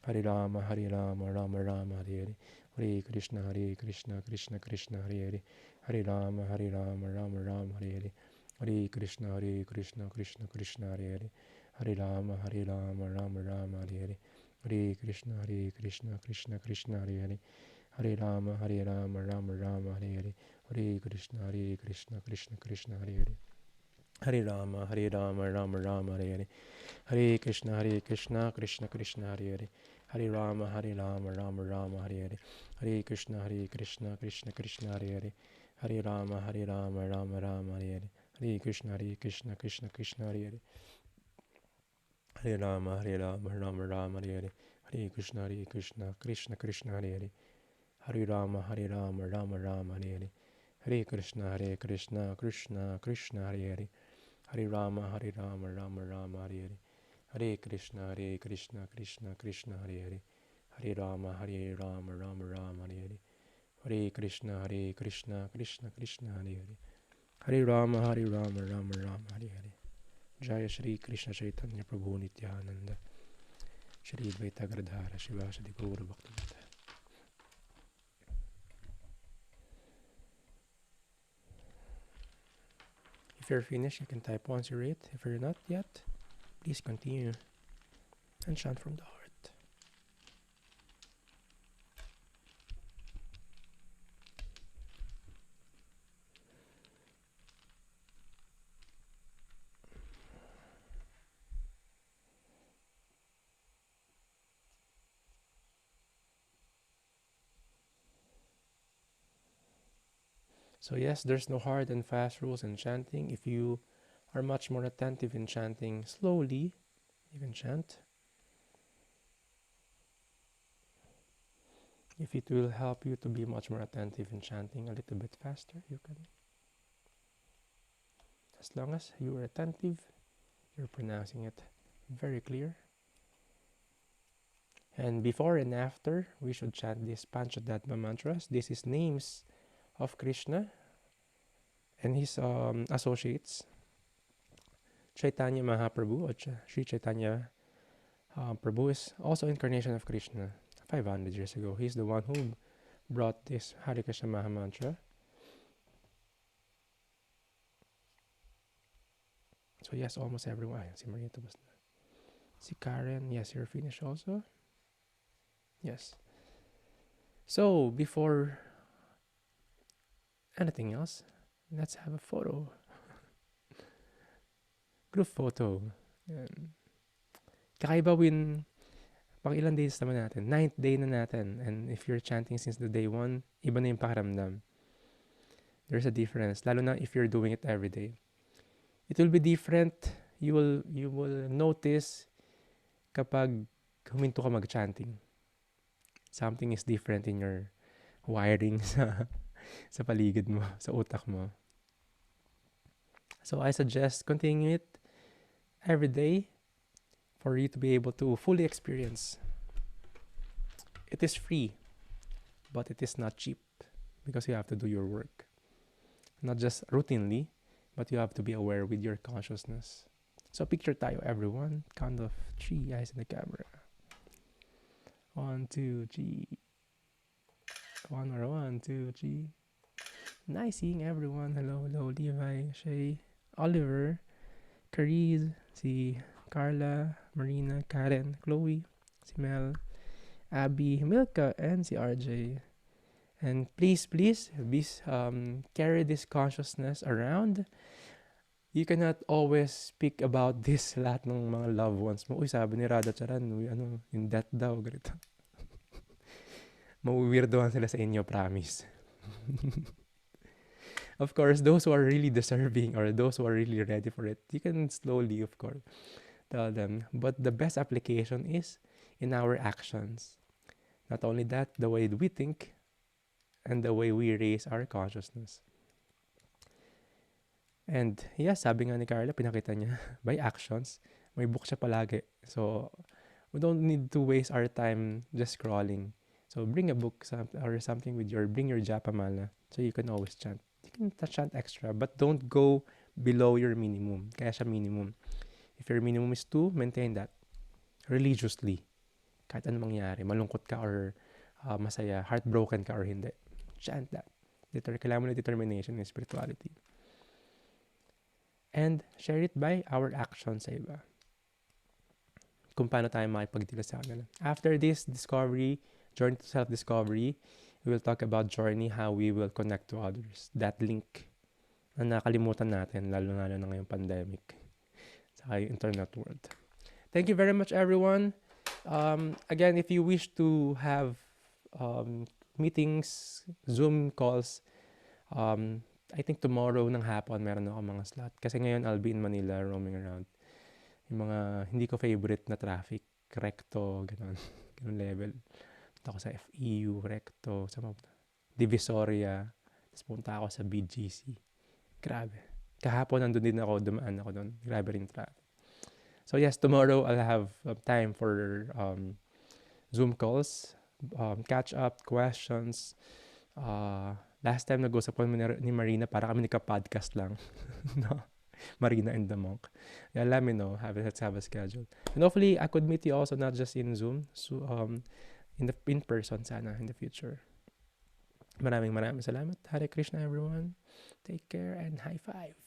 Hare Rama, Hare Rama, Rama Rama, Hare Hare. Hare Krishna, Hare Krishna, Krishna Krishna, Hare Hare. Hare Rama, Hare Rama, Rama Rama, Hare Hare. Hare Krishna, Hare Krishna, Krishna Krishna, Hare Hare. Hare Rama, Hare Rama, Rama Rama, Hare Hare. Hare Krishna, Hare Krishna, Krishna Krishna, Hare Hare. Hare Rama, Hare Rama, Rama Rama, Hare Hare. Hare Krishna, Hare Krishna, Krishna Krishna, Hare Hare. Hare Rama, Hare Rama, Rama Rama, Hare Hare. Hare Krishna, Krishna Krishna, Hare Hare. Hare Rama, Rama Rama, Hare Hare. Hare Krishna, Krishna Krishna, Hare Hare. Hare Rama, Rama Rama, Hare Hare. Hare Krishna, Krishna Krishna, Hare Hare. Hare Rama, Rama Rama, Hare Hare. Hare Krishna, Krishna Krishna, Hare Hare. Hare Rama, Rama Rama, Hare Hare. Hare Krishna, Krishna Krishna, Hare Hare. Hare Rama, Rama Rama, Hare Hare. Hare Krishna, Krishna Krishna, Hare Hare. Hare Rama, Rama Rama, Hare Hare. Hare Krishna, Krishna Krishna, Hare Hare. Hare Rama, Rama Rama, Hare Hare. Jaya Shri Krishna Chaitanya Prabhu Nityananda. Shri Advaita Gadadhara Shivasadi Gaura Bhaktivedanta. If you're finished, you can type 108. If you're not yet, please continue and chant from the heart. So yes, there's no hard and fast rules in chanting. If you are much more attentive in chanting slowly, you can chant. If it will help you to be much more attentive in chanting a little bit faster, you can. As long as you are attentive, you're pronouncing it very clear. And before and after, we should chant these Panchadhatma mantras. This is names of Krishna and his associates. Chaitanya Mahaprabhu, or Sri Chaitanya Prabhu, is also incarnation of Krishna 500 years ago. He's the one who brought this Hare Krishna Maha Mantra. So yes, almost everyone. Si Marita was na. Si Karen, yes, you're finished also. Yes. So before anything else, let's have a photo. Group photo. Yan. Kakaiba win. Pang ilang days naman natin. 9th day na natin. And if you're chanting since the day 1, iba na yung pakiramdam. There's a difference. Lalo na if you're doing it every day. It will be different. You will notice kapag huminto ka mag-chanting. Something is different in your wiring sa paligid mo, sa utak mo. So I suggest continue it every day for you to be able to fully experience. It is free, but it is not cheap because you have to do your work. Not just routinely, but you have to be aware with your consciousness. So picture tayo, everyone. Count of 3, eyes in the camera. 1, 2, 3. 1, 2, 3. Nice seeing everyone. Hello, Levi, Shay, Oliver, Cariz, si Carla, Marina, Karen, Chloe, si Mel, Abby, Milka, and si RJ. And please, be, carry this consciousness around. You cannot always speak about this lahat ng mga loved ones mo. Uy, sabi ni Radha Charan, in death daw, ganito. Mauwirdohan sila sa inyo, promise. Of course, those who are really deserving or those who are really ready for it, you can slowly, of course, tell them. But the best application is in our actions. Not only that, the way we think and the way we raise our consciousness. And yeah, sabi nga ni Carla, pinakita niya by actions. May book siya palagi. So, we don't need to waste our time just scrolling. So, bring a book or something with bring your Japamala so you can always chant. You can chant extra, but don't go below your minimum. Kaya siya minimum. If your minimum is 2, maintain that religiously. Kahit anong mangyari, malungkot ka or masaya, heartbroken ka or hindi. Chant that. Kailangan mo na determination and spirituality. And share it by our actions sa iba. Kung paano tayo makipagdila sa kanila. After this discovery, journey to self-discovery, we will talk about journey, how we will connect to others. That link na nakalimutan natin, lalo-lalo na ngayong pandemic. Saka yung internet world. Thank you very much, everyone. Again, if you wish to have meetings, Zoom calls, I think tomorrow ng hapon meron ako mga slot. Kasi ngayon I'll be in Manila roaming around. Yung mga hindi ko favorite na traffic, Recto, ganun level. Punta ako sa FEU, Recto, sa Divisoria. Tapos punta ako sa BGC. Grabe. Kahapon nandun din ako, dumaan ako doon. Grabe rin traffic. So yes, tomorrow I'll have time for Zoom calls, catch up, questions. Last time nag-usap ko ni Marina, para kami nika-podcast lang. No? Marina and the Monk. Yeah, let me know. Let's have a schedule. And hopefully, I could meet you also not just in Zoom, so in person sana in the future. Maraming salamat. Hare Krishna, everyone. Take care and high five.